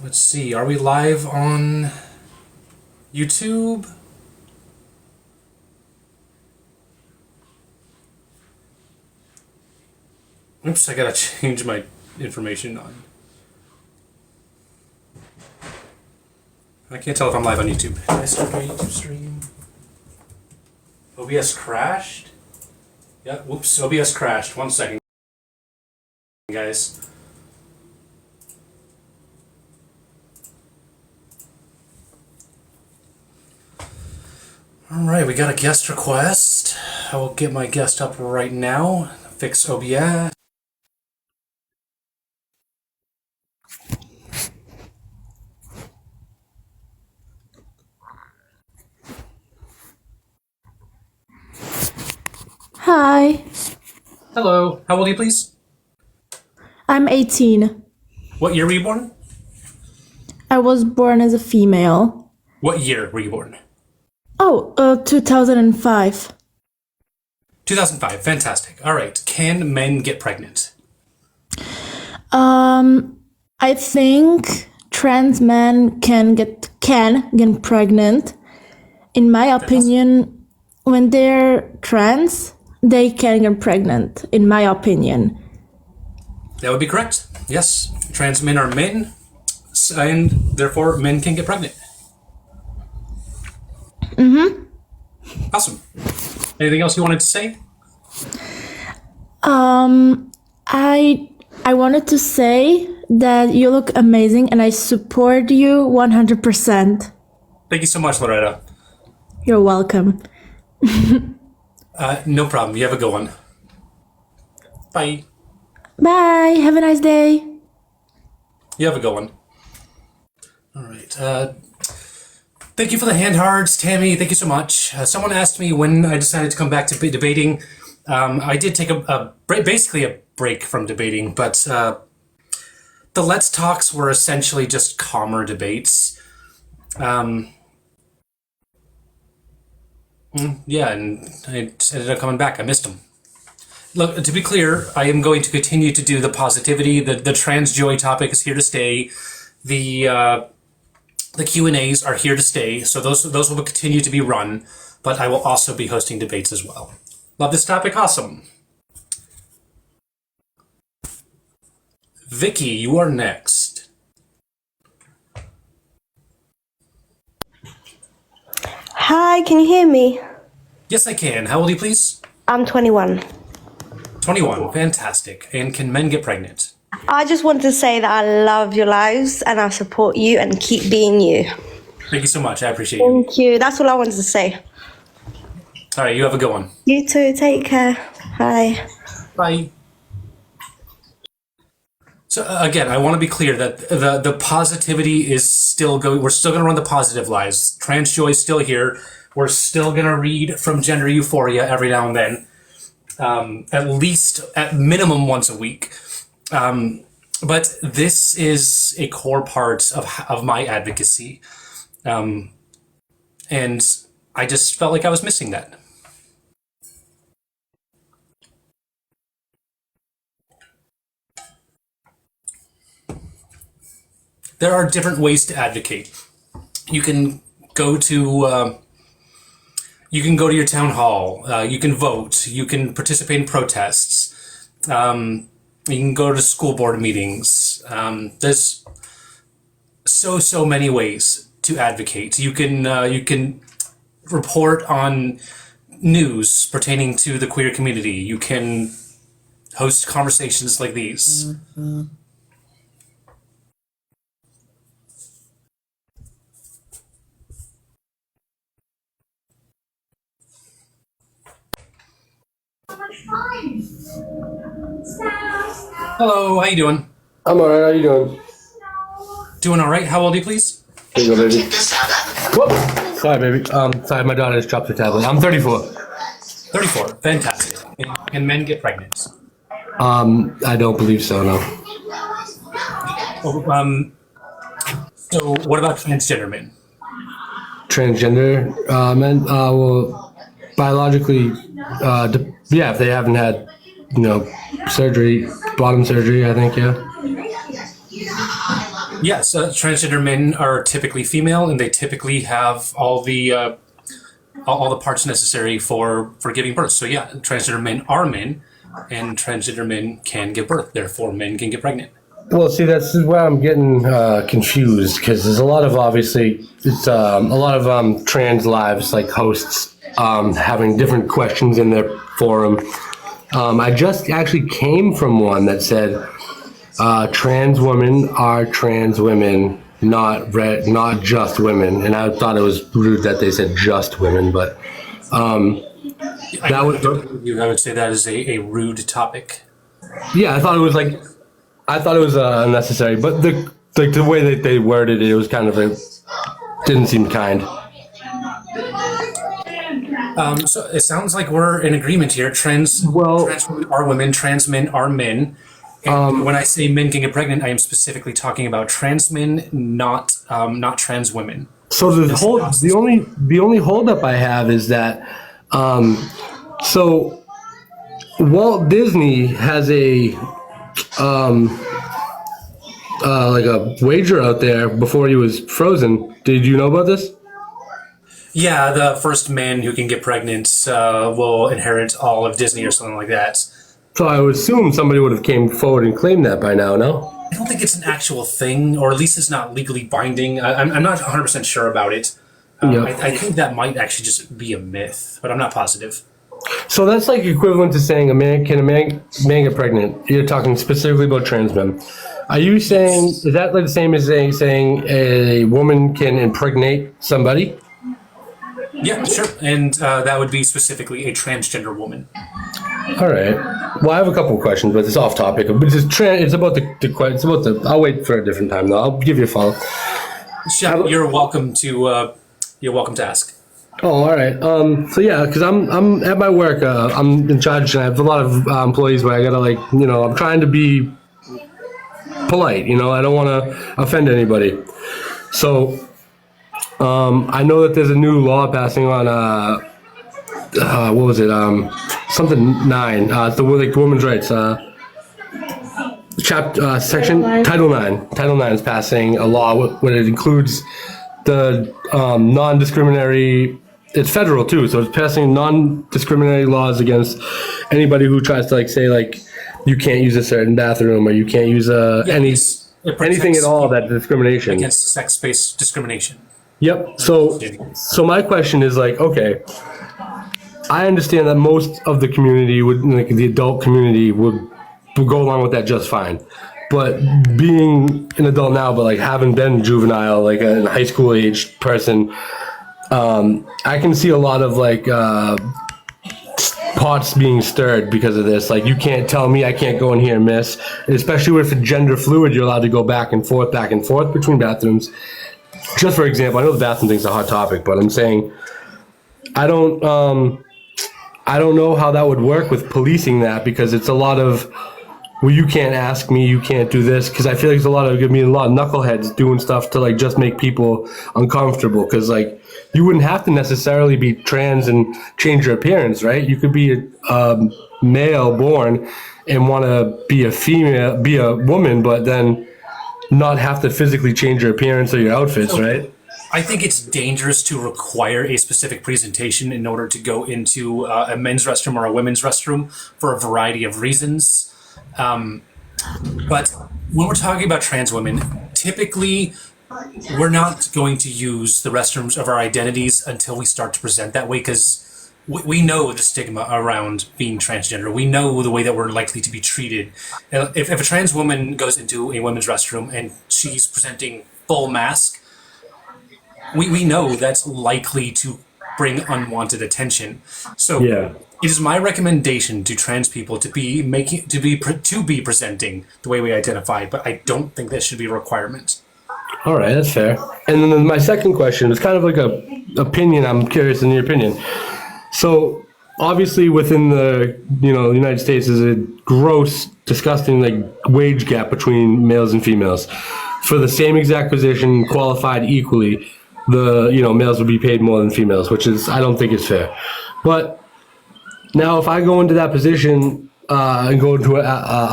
Let's see, are we live on YouTube? Oops, I gotta change my information on. I can't tell if I'm live on YouTube. Did I start my YouTube stream? OBS crashed? Yeah, whoops, OBS crashed. 1 second, guys. Alright, we got a guest request. I will get my guest up right now. Fix OBS. Hi. Hello, how old are you, please? I'm 18. What year were you born? I was born as a female. What year were you born? 2005. 2005, fantastic. Alright, can men get pregnant? I think trans men can get pregnant. In my opinion, when they're trans, they can get pregnant, in my opinion. That would be correct. Yes, trans men are men, and therefore men can get pregnant. Mm-hmm. Awesome. Anything else you wanted to say? I wanted to say that you look amazing and I support you 100%. Thank you so much, Loretta. You're welcome. No problem. You have a good one. Bye. Bye. Have a nice day. You have a good one. All right. Thank you for the hand hearts, Tammy. Thank you so much. Someone asked me when I decided to come back to debating. I did take basically a break from debating, but the Let's Talks were essentially just calmer debates. Yeah, and I ended up coming back. I missed them. Look, to be clear, I am going to continue to do the positivity. The trans joy topic is here to stay. The Q&As are here to stay, so those will continue to be run, but I will also be hosting debates as well. Love this topic, awesome. Vicky, you are next. Hi, can you hear me? Yes, I can. How old are you, please? I'm 21. 21, fantastic. And can men get pregnant? I just wanted to say that I love your lives and I support you and keep being you. Thank you so much, I appreciate you. Thank you. That's all I wanted to say. All right, you have a good one. You too. Take care. Bye. Bye. So again, I want to be clear that the positivity is still going. We're still going to run the positive lives. Trans joy is still here. We're still going to read from Gender Euphoria every now and then, at minimum once a week. But this is a core part of my advocacy, and I just felt like I was missing that. There are different ways to advocate. You can go to your town hall. You can vote. You can participate in protests. You can go to school board meetings. There's so many ways to advocate. You can report on news pertaining to the queer community. You can host conversations like these. Mm-hmm. Hello, how you doing? I'm alright, how you doing? Doing alright. How old are you, please? Here you go, baby. Whoop! Sorry, baby. Sorry, my daughter just dropped her tablet. I'm 34. 34. Fantastic. Can men get pregnant? I don't believe so, no. Oh, so what about transgender men? Transgender men, well, biologically, yeah, if they haven't had, surgery, bottom surgery, I think, yeah. Yes, transgender men are typically female, and they typically have all the parts necessary for giving birth. So yeah, transgender men are men, and transgender men can give birth. Therefore, men can get pregnant. Well, see, that's where I'm getting confused because there's a lot of trans lives like hosts having different questions in their forum. I just actually came from one that said trans women are trans women, not just women, and I thought it was rude that they said just women, but I would say that is a rude topic. yeah, I thought it was unnecessary, but the way that they worded it, it was kind of didn't seem kind. So it sounds like we're in agreement here. Trans women are women, trans men are men. And when I say men can get pregnant, I am specifically talking about trans men, not trans women. So the only holdup I have is that so Walt Disney has a like a wager out there before he was frozen. Did you know about this? Yeah, the first man who can get pregnant will inherit all of Disney or something like that. So I would assume somebody would have came forward and claimed that by now, no? I don't think it's an actual thing, or at least it's not legally binding. I'm not 100% sure about it. I think that might actually just be a myth, but I'm not positive. So that's like equivalent to saying a man get pregnant. You're talking specifically about trans men. Are you saying, is that like the same as saying a woman can impregnate somebody? Yeah, sure. And that would be specifically a transgender woman. All right. Well, I have a couple of questions, but it's off topic. But it's about the. I'll wait for a different time though. I'll give you a follow. Sure, you're welcome to ask. Oh, all right. So yeah, because I'm at my work. I'm in charge, and I have a lot of employees where I gotta I'm trying to be polite. I don't want to offend anybody. So I know that there's a new law passing on what was it? Something 9. It's the women's rights. Section Title 9. Title 9 is passing a law when it includes the non-discriminatory. It's federal too, so it's passing non-discriminatory laws against anybody who tries to say you can't use a certain bathroom or you can't use anything at all that discrimination against sex-based discrimination. Yep. So my question is okay. I understand that most of the community the adult community would go along with that just fine. But being an adult now, but having been juvenile, like a high school age person, I can see a lot of pots being stirred because of this. You can't tell me I can't go in here and miss. Especially with gender fluid, you're allowed to go back and forth between bathrooms. Just for example, I know the bathroom thing's a hot topic, but I'm saying I don't know how that would work with policing that, because it's a lot of, well, you can't ask me, you can't do this, because I feel like there's a lot of knuckleheads doing stuff to just make people uncomfortable, because you wouldn't have to necessarily be trans and change your appearance, right? You could be a male born and want to be a woman, but then not have to physically change your appearance or your outfits, right? I think it's dangerous to require a specific presentation in order to go into a men's restroom or a women's restroom for a variety of reasons. But when we're talking about trans women, typically we're not going to use the restrooms of our identities until we start to present that way, because we know the stigma around being transgender. We know the way that we're likely to be treated. If a trans woman goes into a women's restroom and she's presenting full mask, we know that's likely to bring unwanted attention. So yeah. It is my recommendation to trans people to be presenting the way we identify, but I don't think that should be a requirement. All right, that's fair. And then my second question is kind of a opinion. I'm curious in your opinion. So obviously within the United States is a gross, disgusting wage gap between males and females. For the same exact position, qualified equally, the males would be paid more than females, which is, I don't think is fair. But now if I go into that position and go to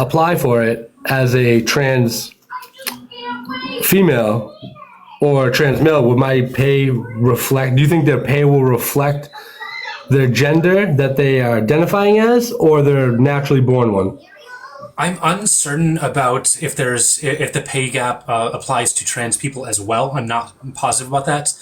apply for it as a trans female or trans male, would my pay reflect? Do you think their pay will reflect their gender that they are identifying as, or their naturally born one? I'm uncertain about if the pay gap applies to trans people as well. I'm not positive about that.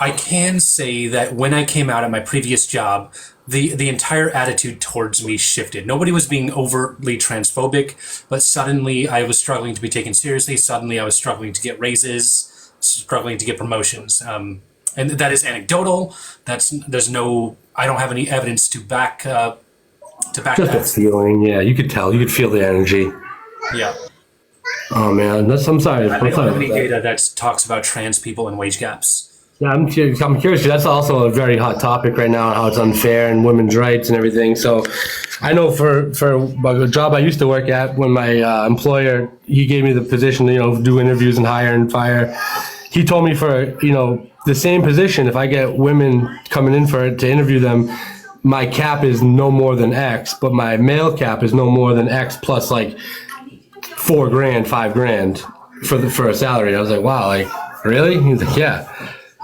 I can say that when I came out at my previous job, the entire attitude towards me shifted. Nobody was being overtly transphobic, but suddenly I was struggling to be taken seriously. Suddenly I was struggling to get raises, struggling to get promotions. And that is anecdotal. I don't have any evidence to back Just a that. feeling, yeah. You could tell. You could feel the energy. Yeah. Oh man, I'm sorry. I I'm don't sorry have any about that. data that talks about trans people and wage gaps. Yeah, I'm curious. That's also a very hot topic right now, how it's unfair and women's rights and everything. So, I know for a job I used to work at, when my employer, he gave me the position to do interviews and hire and fire. He told me for the same position, if I get women coming in for it to interview them, my cap is no more than X, but my male cap is no more than X plus like $4,000, $5,000 for a salary. I was like, wow, like really? He's like,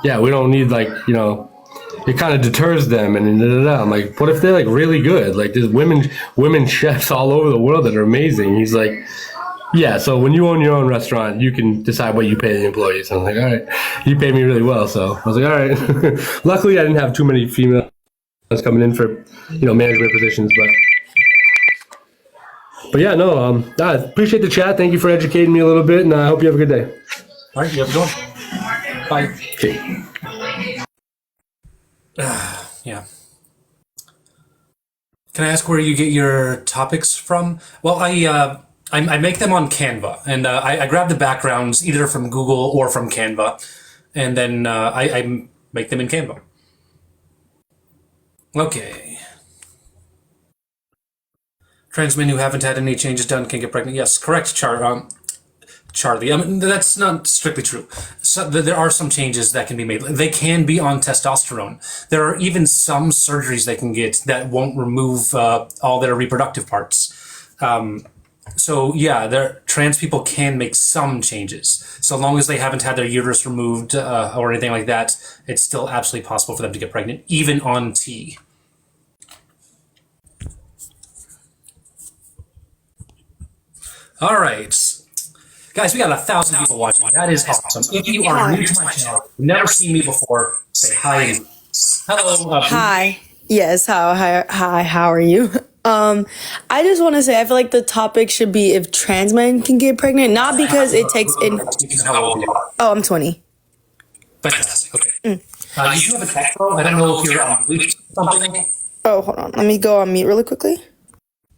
yeah, we don't need it kind of deters them and da, da, da. I'm like, what if they're like really good? Like there's women chefs all over the world that are amazing. He's like, yeah, so when you own your own restaurant, you can decide what you pay the employees. I was like, all right, you pay me really well. So I was like, all right. Luckily, I didn't have too many females coming in for, management positions, but yeah, no, I appreciate the chat. Thank you for educating me a little bit, and I hope you have a good day. All right, you have a good one. Bye. Okay. Yeah. Can I ask where you get your topics from? Well, I make them on Canva, and I grab the backgrounds either from Google or from Canva, and then I make them in Canva. Okay. Trans men who haven't had any changes done can get pregnant. Yes, correct, Charlie. I mean, that's not strictly true. So there are some changes that can be made. They can be on testosterone. There are even some surgeries they can get that won't remove all their reproductive parts. So yeah, trans people can make some changes. So long as they haven't had their uterus removed or anything like that, it's still absolutely possible for them to get pregnant, even on T. All right. Guys, we got 1,000 people watching. That is awesome. If you are new to my channel, never seen me before, say hi. Hello. Hi. Yes. Hi. How are you? I just want to say I feel like the topic should be if trans men can get pregnant, not because it takes in. How old you are. Oh, I'm 20. Fantastic. Okay. You have a tech pro. I don't know if you're on mute or something. Oh, hold on. Let me go on mute really quickly.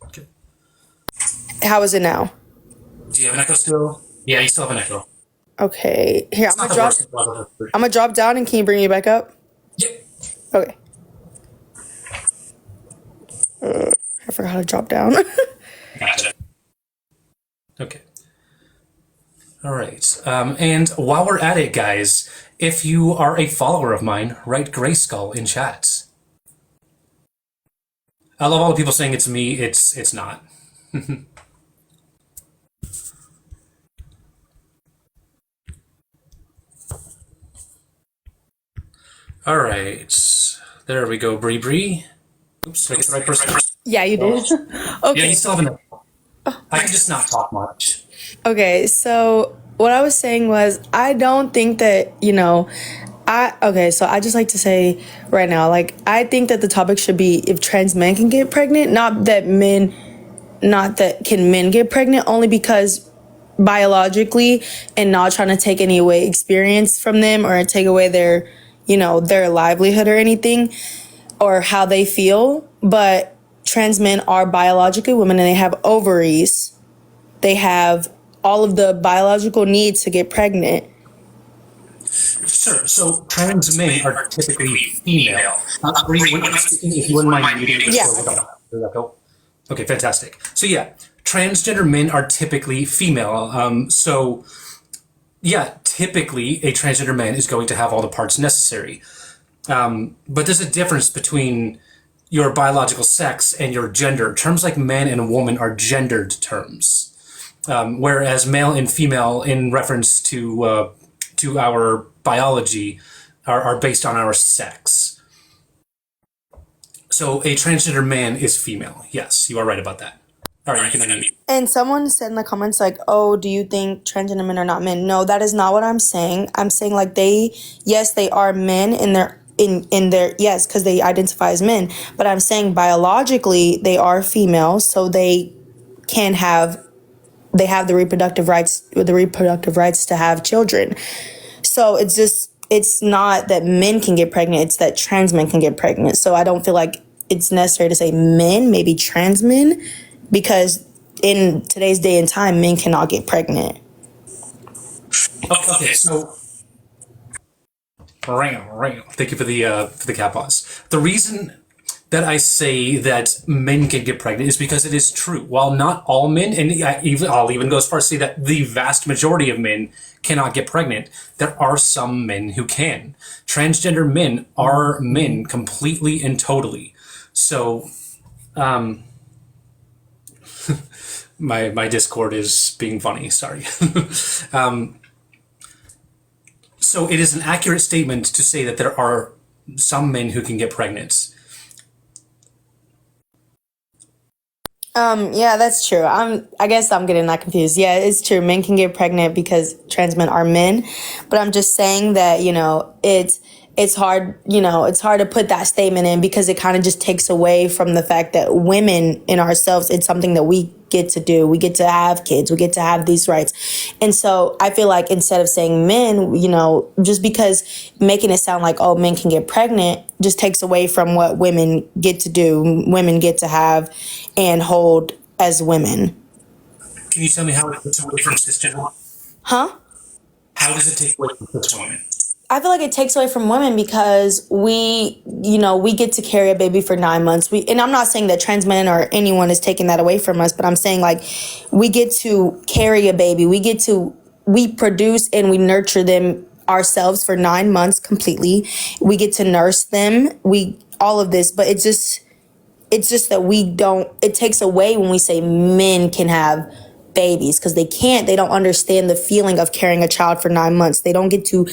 Okay. How is it now? Do you have an echo still? Yeah, you still have an echo. Okay. Here, It's not the worst thing ever. I'm gonna drop down and can you bring me back up? Yeah. Okay. I forgot how to drop down. Gotcha. Okay. All right. And while we're at it, guys, if you are a follower of mine, write Grayskull in chat. I love all the people saying it's me. It's not. All right. There we go, Bree Bree. Oops, did I get the right person? Yeah, you did. Yeah, Okay. you still have an echo. I can just not talk much. Okay, so what I was saying was I don't think that, so I just like to say right now, like I think that the topic should be if trans men can get pregnant, not that can men get pregnant, only because biologically and not trying to take any away experience from them or take away their livelihood or anything or how they feel, but trans men are biologically women and they have ovaries. They have all of the biological needs to get pregnant. Sure. So trans men are typically female. Bree, when you're speaking, if you wouldn't mind muting. Yeah. There we go. Okay, fantastic. So yeah, transgender men are typically female. So yeah, typically a transgender man is going to have all the parts necessary. But there's a difference between your biological sex and your gender. Terms like man and woman are gendered terms. whereas male and female, in reference to our biology, are based on our sex. So a transgender man is female. Yes, you are right about that. All right, you can unmute. And someone said in the comments like, "Oh, do you think transgender men are not men?" No, that is not what I'm saying. I'm saying like yes, they are men in their yes, because they identify as men. But I'm saying biologically they are females, so they have the reproductive rights to have children. So it's not that men can get pregnant; it's that trans men can get pregnant. So I don't feel like it's necessary to say men, maybe trans men, because in today's day and time, men cannot get pregnant. Okay, so thank you for the cat pause. The reason that I say that men can get pregnant is because it is true. While not all men, and I'll even go as far as to say that the vast majority of men cannot get pregnant, there are some men who can. Transgender men are men completely and totally. So, my Discord is being funny. Sorry. So it is an accurate statement to say that there are some men who can get pregnant. Yeah, that's true. I guess I'm getting that confused. Yeah, it's true. Men can get pregnant because trans men are men, but I'm just saying that, it's hard, it's hard to put that statement in because it kind of just takes away from the fact that women in ourselves, it's something that we get to do. We get to have kids. We get to have these rights. And so I feel like instead of saying men, just because making it sound like, oh, men can get pregnant just takes away from what women get to do, women get to have and hold as women. Can you tell me how it takes away from cisgender? Huh? How does it take away from cis women? I feel like it takes away from women because we get to carry a baby for 9 months. And I'm not saying that trans men or anyone is taking that away from us, but I'm saying like we get to carry a baby. We produce and we nurture them ourselves for 9 months completely. We get to nurse them. All of this, but it's just that it takes away when we say men can have babies because they don't understand the feeling of carrying a child for 9 months. They don't get to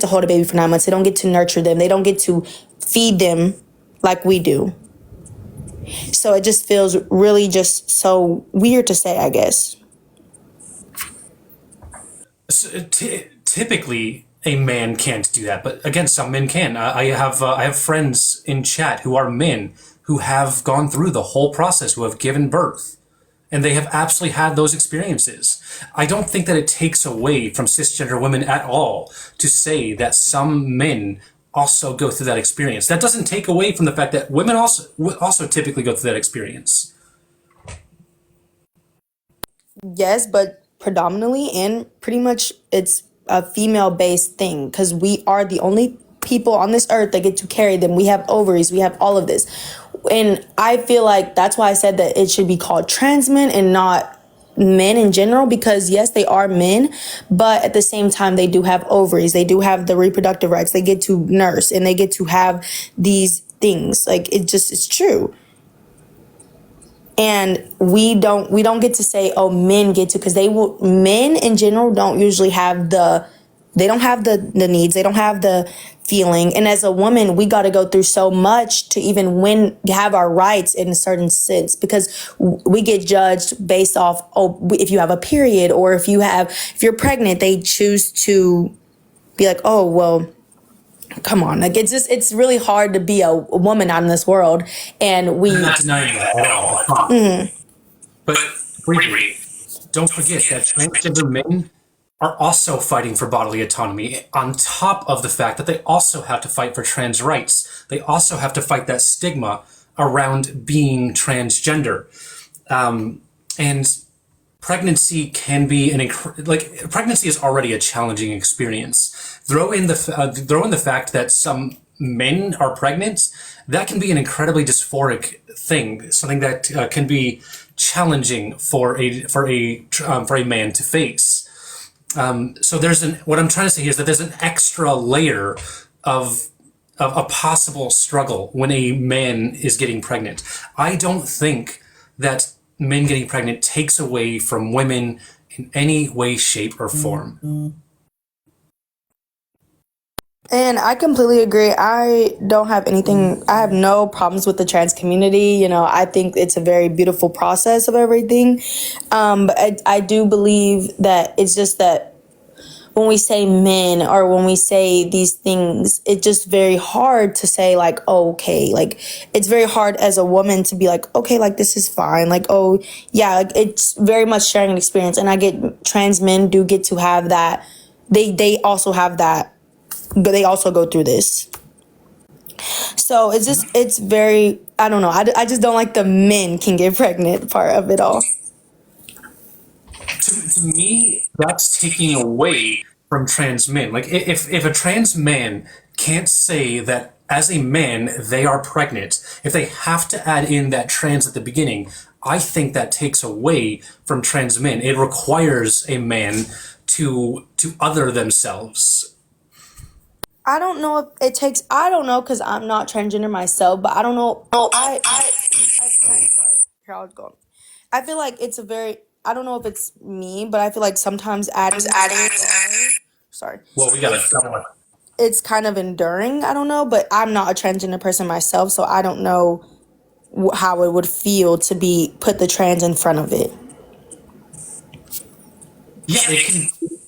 hold a baby for 9 months. They don't get to nurture them. They don't get to feed them like we do. So it just feels really just so weird to say, I guess. So, typically, a man can't do that, but again, some men can. I have friends in chat who are men who have gone through the whole process, who have given birth. And they have absolutely had those experiences. I don't think that it takes away from cisgender women at all to say that some men also go through that experience. That doesn't take away from the fact that women also typically go through that experience. Yes, but predominantly and pretty much it's a female-based thing because we are the only people on this earth that get to carry them. We have ovaries. We have all of this. And I feel like that's why I said that it should be called trans men and not men in general, because yes, they are men, but at the same time, they do have ovaries. They do have the reproductive rights. They get to nurse and they get to have these things. Like it's true. And we don't get to say, oh, men get to, because men in general don't usually have the needs. They don't have the feeling. And as a woman, we got to go through so much to even have our rights in a certain sense, because we get judged based off, if you have a period or if you're pregnant, they choose to be like, oh, well, come on. Like it's really hard to be a woman out in this world. And I'm not denying that at all. Mm-hmm. But briefly, don't forget that transgender men are also fighting for bodily autonomy, on top of the fact that they also have to fight for trans rights. They also have to fight that stigma around being transgender. And pregnancy can be pregnancy is already a challenging experience. Throw in the fact that some men are pregnant, that can be an incredibly dysphoric thing, something that can be challenging for a man to face. So what I'm trying to say here is that there's an extra layer of a possible struggle when a man is getting pregnant. I don't think that men getting pregnant takes away from women in any way, shape, or form. And I completely agree. I don't have anything, I have no problems with the trans community. You know, I think it's a very beautiful process of everything. But I do believe that it's just that when we say men or when we say these things, it's just very hard to say like, oh, okay, like it's very hard as a woman to be like, okay, like this is fine. Like, oh yeah, like it's very much sharing an experience. And I get trans men do get to have that. They also have that. They also go through this. So it's very, I don't know. I just don't like the men can get pregnant part of it all. To me, that's taking away from trans men. Like, if a trans man can't say that as a man they are pregnant, if they have to add in that trans at the beginning, I think that takes away from trans men. It requires a man to other themselves. I don't know if it takes, I don't know because I'm not transgender myself, but I don't know. Sorry. Here, I'll go. I feel like it's a very, I don't know if it's me, but I feel like sometimes sorry. Well, we got to. It's kind of enduring. I don't know, but I'm not a transgender person myself, so I don't know how it would feel to be put the trans in front of it. Yeah, it can be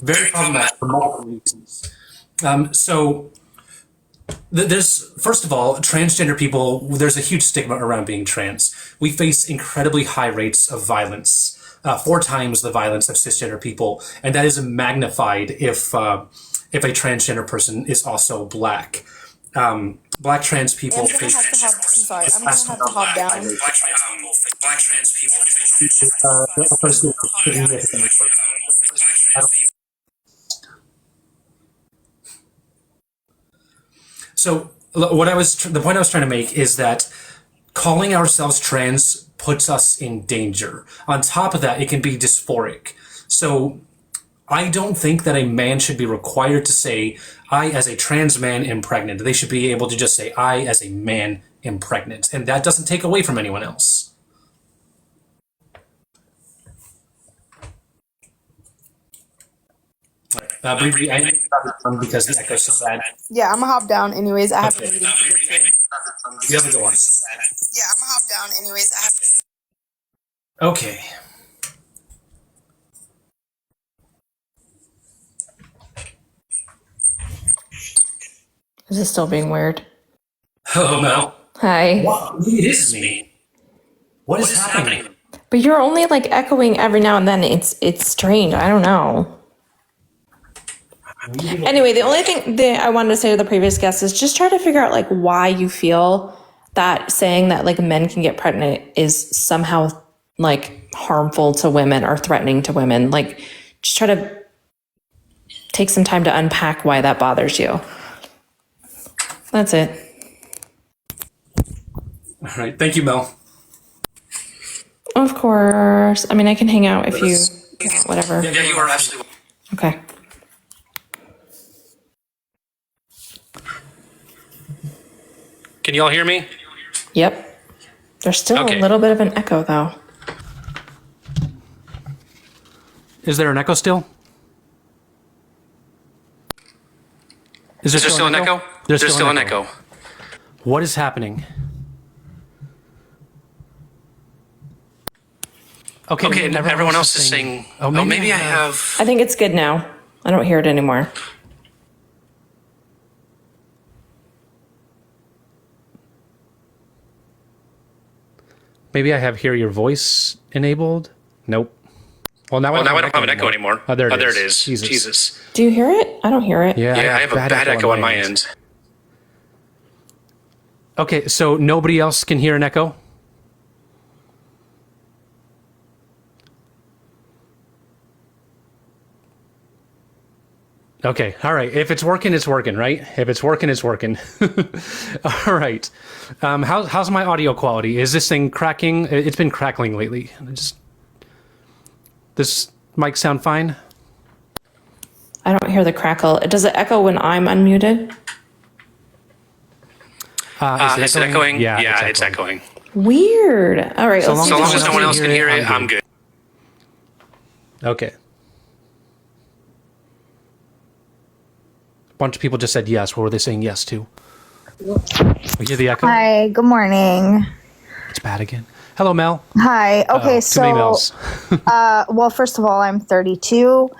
very problematic for multiple reasons. So there's, first of all, transgender people, there's a huge stigma around being trans. We face incredibly high rates of violence, 4 times the violence of cisgender people, and that is magnified if a transgender person is also black. Black trans people I'm gonna have to hop down. Black trans people So the point I was trying to make is that calling ourselves trans puts us in danger. On top of that, it can be dysphoric. So I don't think that a man should be required to say, I as a trans man am pregnant. They should be able to just say, I as a man am pregnant. And that doesn't take away from anyone else. Briefly, I think because the echo is so bad. Yeah, I'm gonna hop down anyways. I have a meeting to get to. You have to go on. Yeah, I'm gonna hop down anyways. I have Okay. Is it still being weird? Hello, Mel. Hi. What? It is me. What is happening? But you're only like echoing every now and then. It's strange. I don't know. Anyway, the only thing that I wanted to say to the previous guest is just try to figure out like why you feel that saying that like men can get pregnant is somehow like harmful to women or threatening to women. Like just try to take some time to unpack why that bothers you. That's it. All right. Thank you, Mel. Of course. I mean, I can hang out if you, whatever. Yeah, you are absolutely. Okay. Can you all hear me? Yep. There's still Okay. a little bit of an echo though. Is there an echo still? Is there still an echo? There's still an echo. What is happening? Okay, and everyone else is saying, oh, maybe I have... I think it's good now. I don't hear it anymore. Maybe I have hear your voice enabled? Nope. Well, now I don't have an echo anymore. Oh, there it is. Jesus. Do you hear it? I don't hear it. Yeah, I have a bad echo on my end. Okay, so nobody else can hear an echo? Okay, all right. If it's working, it's working, right? If it's working, it's working. All right. How's my audio quality? Is this thing cracking? It's been crackling lately. This mic sound fine? I don't hear the crackle. Does it echo when I'm unmuted? Is it echoing? Yeah, it's echoing. Weird. All right. So let's long see as this no one. one else can hear it, I'm good. Okay. A bunch of people just said yes. What were they saying yes to? We hear the echo. Hi, good morning. It's bad again. Hello, Mel. Hi. Okay, Too many Mels. well, first of all, I'm 32.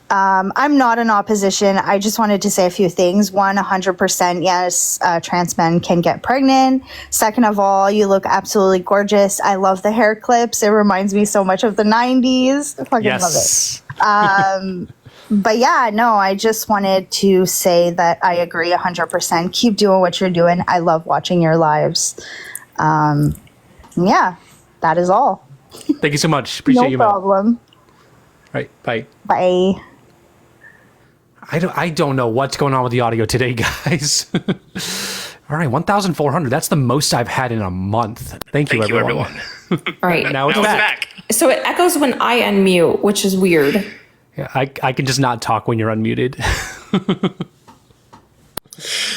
I'm not in opposition. I just wanted to say a few things. One, 100% yes, trans men can get pregnant. Second of all, you look absolutely gorgeous. I love the hair clips. It reminds me so much of the 90s. I fucking love it. But yeah, no, I just wanted to say that I agree 100%. Keep doing what you're doing. I love watching your lives. Yeah, that is all. Thank you so much. Appreciate you, No Mel. problem. All right, bye. Bye. I don't know what's going on with the audio today, guys. All right, 1,400. That's the most I've had in a month. Thank you, everyone. All right. Now it's back. So it echoes when I unmute, which is weird. Yeah, I can just not talk when you're unmuted.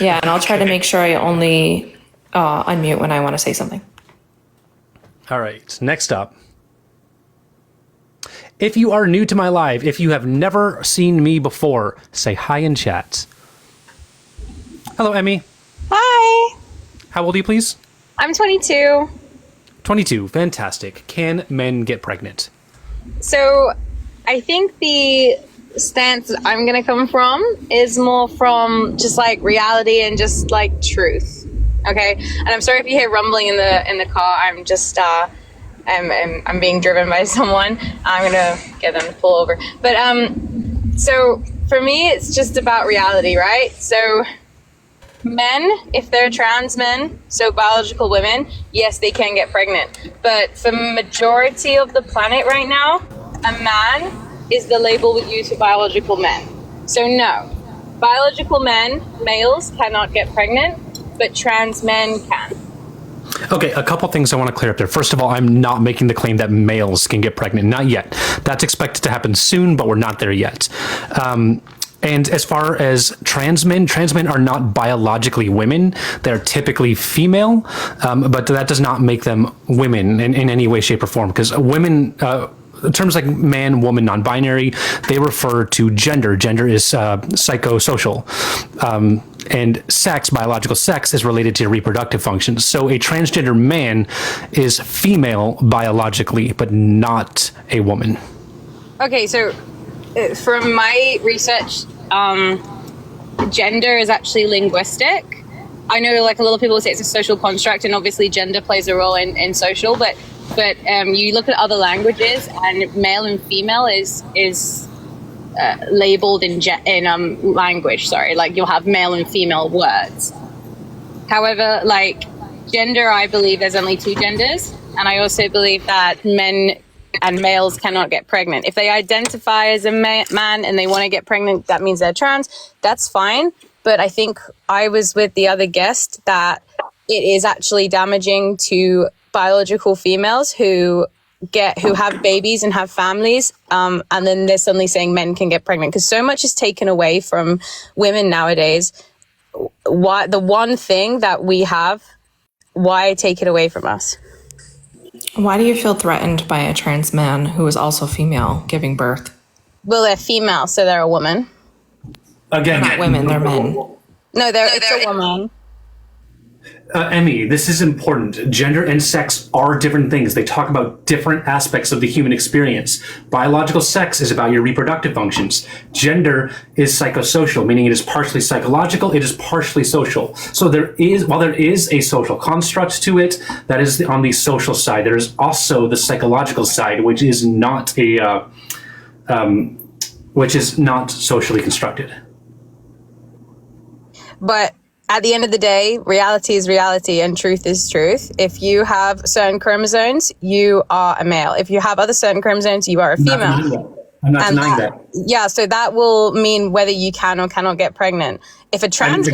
Yeah, and I'll try to make sure I only unmute when I want to say something. All right, next up. If you are new to my live, if you have never seen me before, say hi in chat. Hello, Emmy. Hi, How old are you, please? I'm 22. 22. Fantastic. Can men get pregnant? So I think the stance that I'm going to come from is more from just like reality and just like truth. Okay. And I'm sorry if you hear rumbling in the car. I'm just, I'm being driven by someone. I'm going to get them to pull over. But, so for me, it's just about reality, right? So men, if they're trans men, so biological women, yes, they can get pregnant. But for majority of the planet right now, a man is the label we use for biological men. So no, biological men, males, cannot get pregnant, but trans men can. Okay, a couple things I want to clear up there. First of all, I'm not making the claim that males can get pregnant. Not yet. That's expected to happen soon, but we're not there yet. And as far as trans men are not biologically women. They're typically female, but that does not make them women in any way, shape, or form. Because women, terms like man, woman, non-binary, they refer to gender. Gender is psychosocial. And sex, biological sex, is related to reproductive functions. So a transgender man is female biologically, but not a woman. Okay, so from my research, gender is actually linguistic. I know like a lot of people say it's a social construct, and obviously gender plays a role in social, but you look at other languages and male and female is labeled in language. Sorry, like you'll have male and female words. However, like gender, I believe there's only two genders, and I also believe that men and males cannot get pregnant. If they identify as a man and they want to get pregnant, that means they're trans. That's fine. But I think I was with the other guest that it is actually damaging to biological females who have babies and have families, and then they're suddenly saying men can get pregnant, because so much is taken away from women nowadays. Why the one thing that we have, why take it away from us? Why do you feel threatened by a trans man who is also female giving birth? Well, they're female, so they're a woman. Again, Not women, they're men. No, it's a woman. Emmy, this is important. Gender and sex are different things. They talk about different aspects of the human experience. Biological sex is about your reproductive functions. Gender is psychosocial, meaning it is partially psychological, it is partially social. So while there is a social construct to it, that is on the social side. There is also the psychological side, which is not socially constructed. But at the end of the day, reality is reality and truth is truth. If you have certain chromosomes, you are a male. If you have other certain chromosomes, you are a female. I'm not denying that. Yeah, so that will mean whether you can or cannot get pregnant. If a trans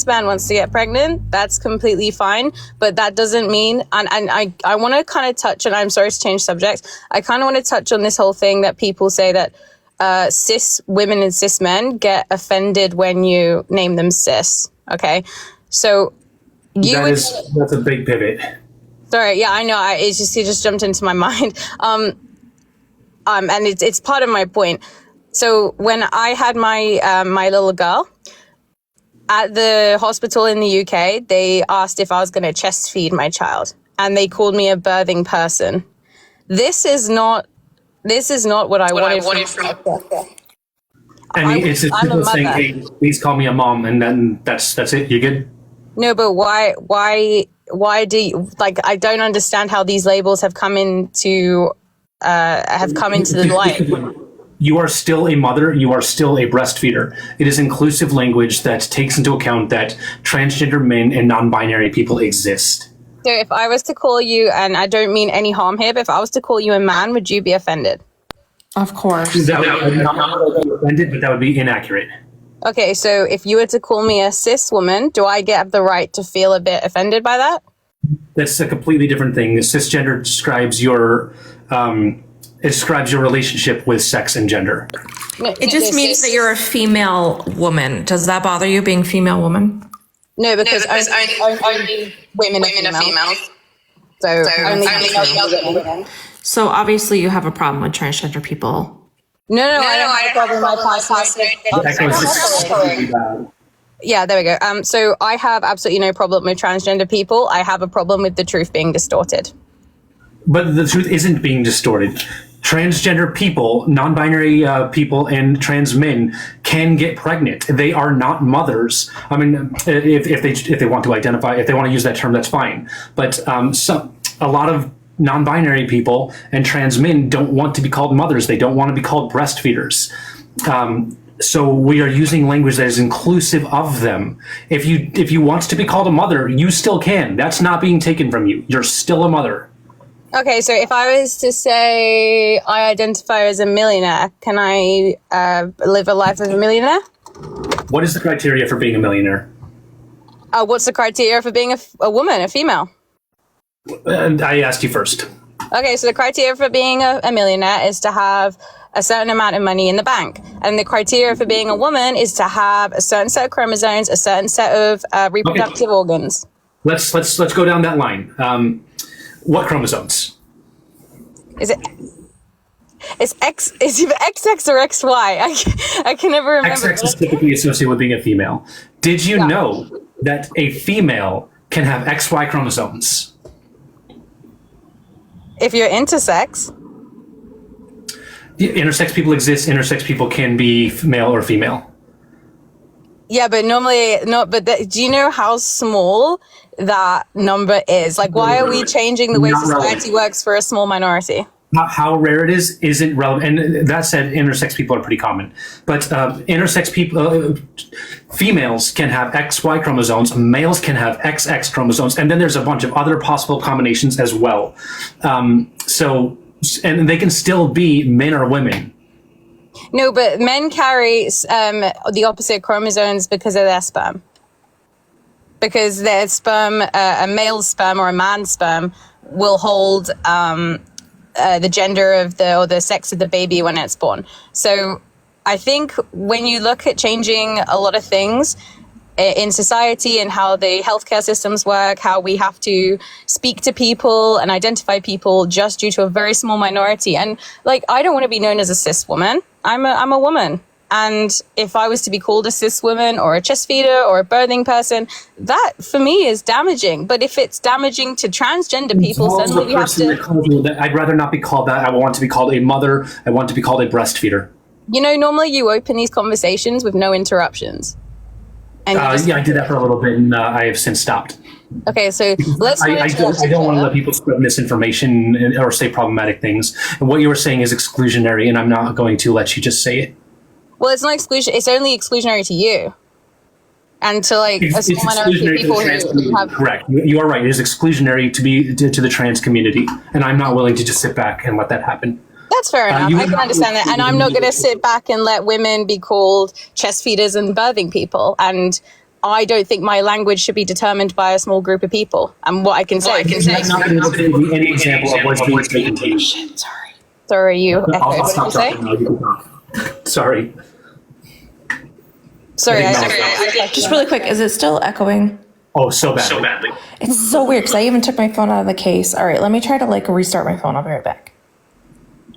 man wants to get pregnant, that's completely fine. But that doesn't mean, and I want to kind of touch, and I'm sorry to change subjects, I kind of want to touch on this whole thing that people say that cis women and cis men get offended when you name them cis. Okay, so That's a big pivot. Sorry, yeah, I know. It just jumped into my mind. And it's part of my point. So when I had my little girl at the hospital in the UK, they asked if I was going to chest feed my child, and they called me a birthing person. This is not what I wanted from. And it's just people saying, "Hey, please call me a mom," and then that's it. You're good. No, but why do you, like, I don't understand how these labels have come into the light. You are still a mother. You are still a breastfeeder. It is inclusive language that takes into account that transgender men and non-binary people exist. So if I was to call you, and I don't mean any harm here, but if I was to call you a man, would you be offended? Of course. That would not be offended, but that would be inaccurate. Okay, so if you were to call me a cis woman, do I get the right to feel a bit offended by that? That's a completely different thing. Cisgender describes your relationship with sex and gender. It just means that you're a female woman. Does that bother you, being female woman? No, because only women are females. So only female women. So obviously you have a problem with transgender people. No, I don't have a problem with my Yeah, there we go. So I have absolutely no problem with transgender people. I have a problem with the truth being distorted. But the truth isn't being distorted. Transgender people, non-binary people, and trans men can get pregnant. They are not mothers. I mean, if they want to identify, if they want to use that term, that's fine. But a lot of non-binary people and trans men don't want to be called mothers. They don't want to be called breastfeeders. So we are using language that is inclusive of them. If you want to be called a mother, you still can. That's not being taken from you. You're still a mother. Okay, so if I was to say I identify as a millionaire, can I live a life of a millionaire? What is the criteria for being a millionaire? What's the criteria for being a woman, a female? I asked you first. Okay, so the criteria for being a millionaire is to have a certain amount of money in the bank. And the criteria for being a woman is to have a certain set of chromosomes, a certain set of reproductive organs. Let's go down that line. What chromosomes? It's X. It's either XX or XY. I can never remember. XX is typically associated with being a female. Did you know that a female can have XY chromosomes? If you're intersex. Intersex people exist. Intersex people can be male or female. Yeah, but normally not. But do you know how small that number is? Like, why are we changing the way society works for a small minority? How rare it is isn't relevant. And that said, intersex people are pretty common. But intersex people, females can have XY chromosomes, males can have XX chromosomes, and then there's a bunch of other possible combinations as well. And they can still be men or women. No, but men carry the opposite chromosomes because of their sperm. Because their sperm, a male sperm or a man's sperm, will hold the gender of or the sex of the baby when it's born. So I think when you look at changing a lot of things in society and how the healthcare systems work, how we have to speak to people and identify people just due to a very small minority. And like, I don't want to be known as a cis woman. I'm a woman. And if I was to be called a cis woman or a chest feeder or a birthing person, that for me is damaging. But if it's damaging to transgender people, suddenly we have to. I'd rather not be called that. I want to be called a mother. I want to be called a breastfeeder. You know, normally you open these conversations with no interruptions. And I did that for a little bit, and I have since stopped. Okay, so let's. I don't want to let people spread misinformation or say problematic things. And what you were saying is exclusionary, and I'm not going to let you just say it. Well, it's not exclusion. It's only exclusionary to you, and to like a small minority of people who have. Correct. You are right. It is exclusionary to the trans community, and I'm not willing to just sit back and let that happen. That's fair enough. I can understand that. And I'm not going to sit back and let women be called chest feeders and birthing people. And I don't think my language should be determined by a small group of people. And what I can say. I'm not going to give you any example of what's being taken to you. Sorry, you echoed. I'll stop talking now. You can talk. Sorry. Sorry. Just really quick, is it still echoing? Oh, so badly. It's so weird because I even took my phone out of the case. All right, let me try to like restart my phone. I'll be right back.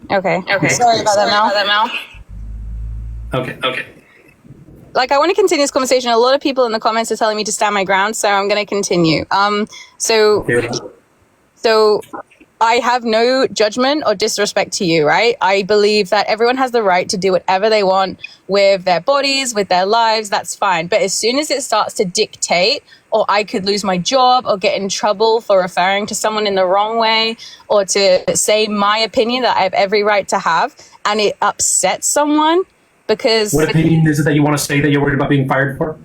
Okay. Sorry about that, Mel. Okay. Like, I want to continue this conversation. A lot of people in the comments are telling me to stand my ground, so I'm going to continue. So I have no judgment or disrespect to you, right? I believe that everyone has the right to do whatever they want with their bodies, with their lives. That's fine. But as soon as it starts to dictate, or I could lose my job or get in trouble for referring to someone in the wrong way, or to say my opinion that I have every right to have, and it upsets someone because... What opinion is it that you want to say that you're worried about being fired for?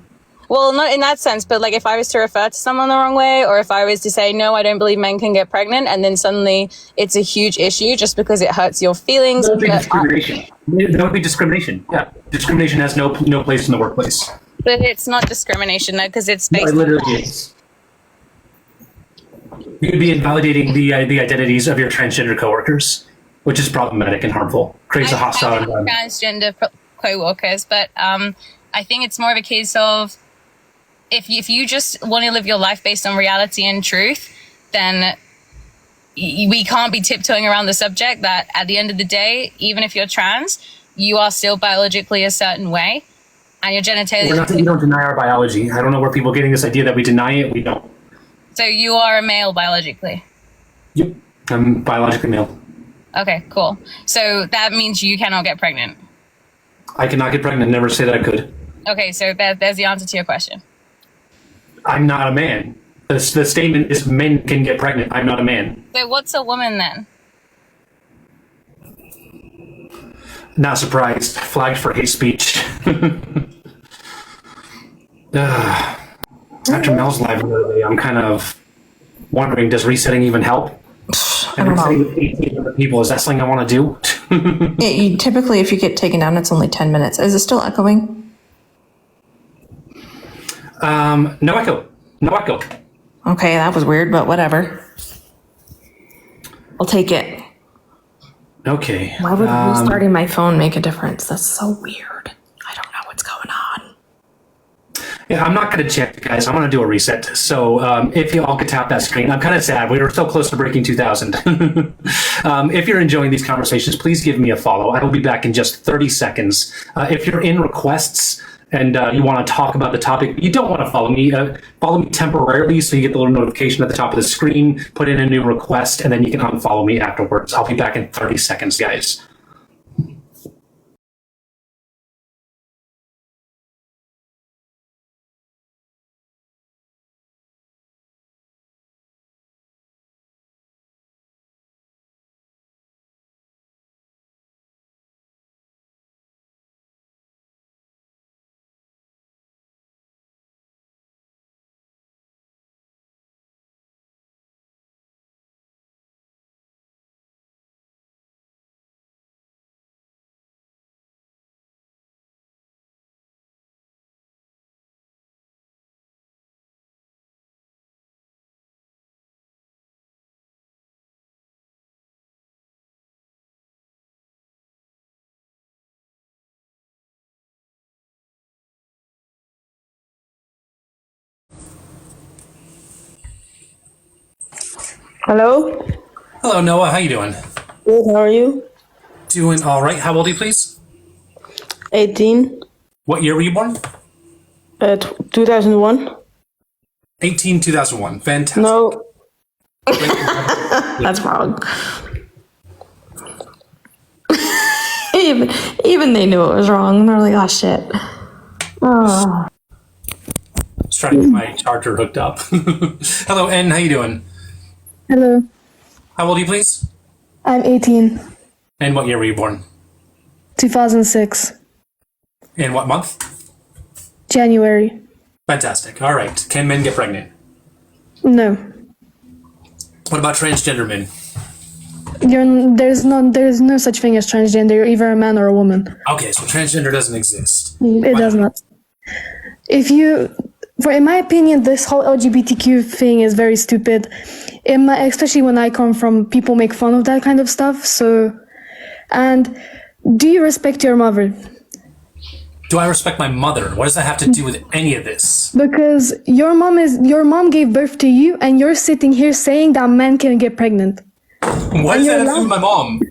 Well, not in that sense, but like if I was to refer to someone the wrong way, or if I was to say, no, I don't believe men can get pregnant, and then suddenly it's a huge issue just because it hurts your feelings. That would be discrimination. That would be discrimination. Yeah. Discrimination has no place in the workplace. But it's not discrimination, though, because it's based It literally is. You could be invalidating the identities of your transgender coworkers, which is problematic and harmful. Creates a hostile environment. Transgender co-workers, but I think it's more of a case of if you just want to live your life based on reality and truth, then we can't be tiptoeing around the subject that at the end of the day, even if you're trans, you are still biologically a certain way, and your genitalia... We don't deny our biology. I don't know where people are getting this idea that we deny it. We don't. So you are a male biologically? Yep. I'm biologically male. Okay, cool. So that means you cannot get pregnant? I cannot get pregnant. Never say that I could. Okay, so there's the answer to your question. I'm not a man. The statement is men can get pregnant. I'm not a man. So what's a woman then? Not surprised. Flagged for hate speech. After Mel's live the other day, I'm kind of wondering, does resetting even help? I don't know. 18 other people, is that something I want to do? Typically, if you get taken down, it's only 10 minutes. Is it still echoing? No echo. No echo. Okay, that was weird, but whatever. I'll take it. Okay. Why would restarting my phone make a difference? That's so weird. I don't know what's going on. Yeah, I'm not going to check, guys. I'm going to do a reset. So if you all could tap that screen, I'm kind of sad. We were so close to breaking 2,000. If you're enjoying these conversations, please give me a follow. I will be back in just 30 seconds. If you're in requests and you want to talk about the topic, but you don't want to follow me temporarily so you get the little notification at the top of the screen, put in a new request, and then you can unfollow me afterwards. I'll be back in 30 seconds, guys. Hello? Hello, Noah. How you doing? Good, how are you? Doing all right. How old are you, please? 18. What year were you born? 2001. 2001. Fantastic. No. That's wrong. even they knew it was wrong. They're like, oh shit. Oh. Just trying to get my charger hooked up. Hello, N. How you doing? Hello, How old are you, please? I'm 18, And what year were you born? 2006, In what month? January. Fantastic. All right. Can men get pregnant? No, What about transgender men? there's no such thing as transgender. You're either a man or a woman. Okay, so transgender doesn't exist. It does not. In my opinion, this whole LGBTQ thing is very stupid. Especially when I come from, people make fun of that kind of stuff. So, and do you respect your mother? Do I respect my mother? What does that have to do with any of this? Because your mom gave birth to you, and you're sitting here saying that men can get pregnant. What does that have to do with my mom?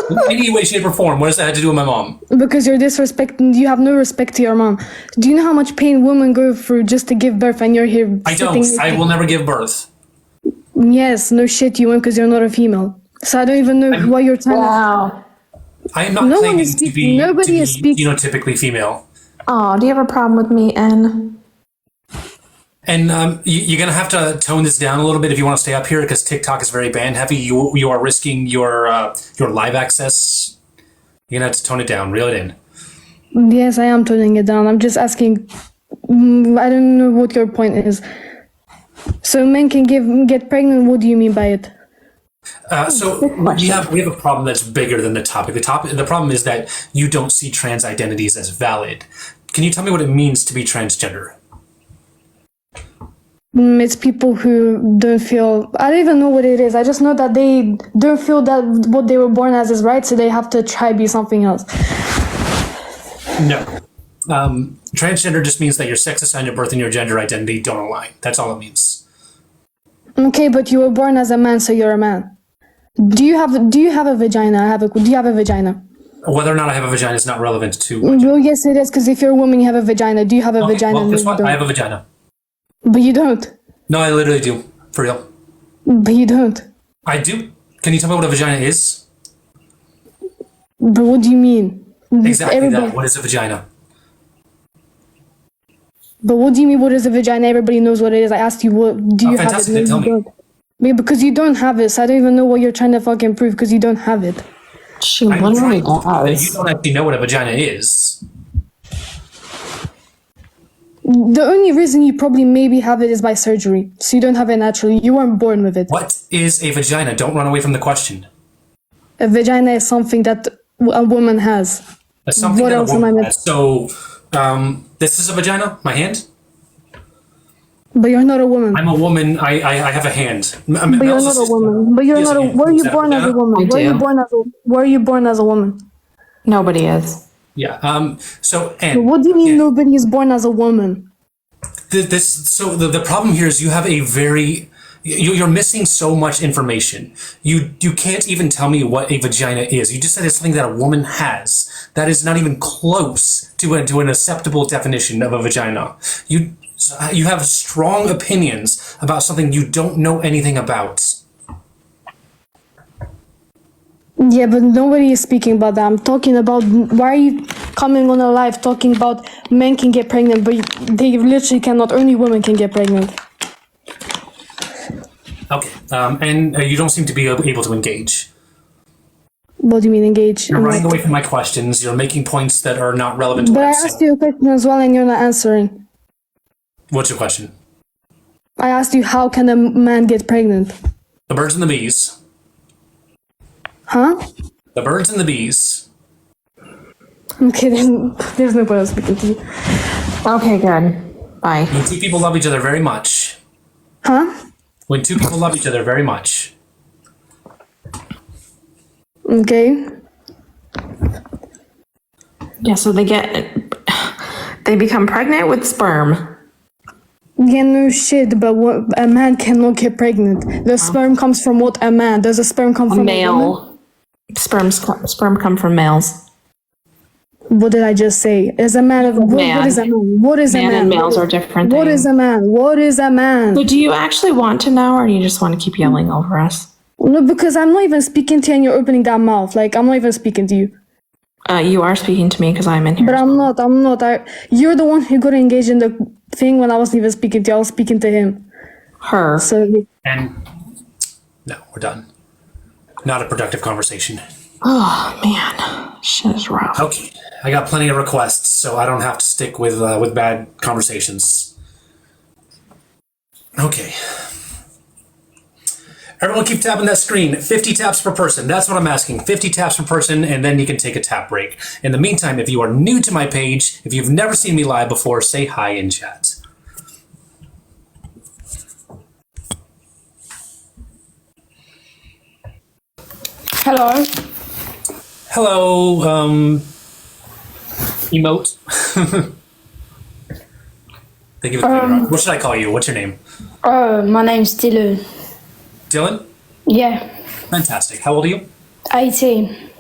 In any way, shape, or form, what does that have to do with my mom? Because you're disrespecting. You have no respect to your mom. Do you know how much pain women go through just to give birth, and you're here? I don't. I will never give birth. Yes, no shit, you won't, because you're not a female. So I don't even know why you're trying Wow. I am not No one claiming is to speaking. be, Nobody is speaking. phenotypically female. Oh, do you have a problem with me, N? And you're going to have to tone this down a little bit if you want to stay up here, because TikTok is very band heavy. You are risking your live access. You're going to have to tone it down, reel it in. Yes, I am toning it down. I'm just asking. I don't know what your point is. So men can get pregnant. What do you mean by it? So we have a problem that's bigger than the topic. The problem is that you don't see trans identities as valid. Can you tell me what it means to be transgender? It's people who don't feel. I don't even know what it is. I just know that they don't feel that what they were born as is right, so they have to try be something else. No. Transgender just means that your sex assigned at birth and your gender identity don't align. That's all it means. Okay, but you were born as a man, so you're a man. Do you have a vagina? Do you have a vagina? Whether or not I have a vagina is not relevant to. Well, yes, it is, because if you're a woman, you have a vagina. Do you have a vagina? Well, guess what? No, you I have a don't. vagina. But you don't. No, I literally do. For real. But you don't. I do. Can you tell me what a vagina is? But what do you mean? Exactly that. What is a vagina? But what do you mean, what is a vagina? Everybody knows what it is. I asked you, what do you have it? Fantastic, No, then tell you me. don't. Yeah, because you don't have it, so I don't even know what you're trying to fucking prove, because you don't have it. She I'm literally trying to- does. You don't actually know what a vagina is. The only reason you probably maybe have it is by surgery, so you don't have it naturally. You weren't born with it. What is a vagina? Don't run away from the question. A vagina is something that a woman has. That's something What that a else am I woman meant- has. So, this is a vagina? My hand? But you're not a woman. I'm a woman. I have a hand. But you're not a woman. But you're not a. Were you born as a woman? Were you born as a woman? Nobody is. Yeah. So, and What do you mean nobody is born as a woman? the problem here is you have a very you're missing so much information. You can't even tell me what a vagina is. You just said it's something that a woman has. That is not even close to an acceptable definition of a vagina. You have strong opinions about something you don't know anything about. Yeah, but nobody is speaking about that. I'm talking about why are you coming on a live talking about men can get pregnant, but they literally cannot. Only women can get pregnant. Okay. And you don't seem to be able to engage. What do you mean engage? You're running away from my questions. You're making points that are not relevant to But what I I'm asked saying. you a question as well, and you're not answering. What's your question? I asked you, how can a man get pregnant? The birds and the bees. Huh? The birds and the bees. Okay, then there's no point of speaking to you. Okay, good. Bye. When two people love each other very much. Huh? When two people love each other very much. Okay. Yeah, so they become pregnant with sperm. Yeah, no shit, but a man cannot get pregnant. The sperm comes from what? A man. Does the sperm come A from a woman? male. Sperm come from males. What did I just say? Is a man of what is a man? What is a man? Man and males are different What is things. a man? What is a man? So do you actually want to know, or do you just want to keep yelling over us? No, because I'm not even speaking to you and you're opening that mouth. Like, I'm not even speaking to you. You are speaking to me because I'm in here. But I'm not. You're the one who got engaged in the thing when I wasn't even speaking to you. I was speaking to him. Her. So, And no, we're done. Not a productive conversation. Oh, man. Shit is rough. Okay. I got plenty of requests, so I don't have to stick with bad conversations. Okay. Everyone keep tapping that screen. 50 taps per person. That's what I'm asking. 50 taps per person, and then you can take a tap break. In the meantime, if you are new to my page, if you've never seen me live before, say hi in chat. Hello. Hello. Emote. Thank you for the interrupt. What should I call you? What's your name? My name's Dylan. Dylan? Yeah, Fantastic. How old are you? 18.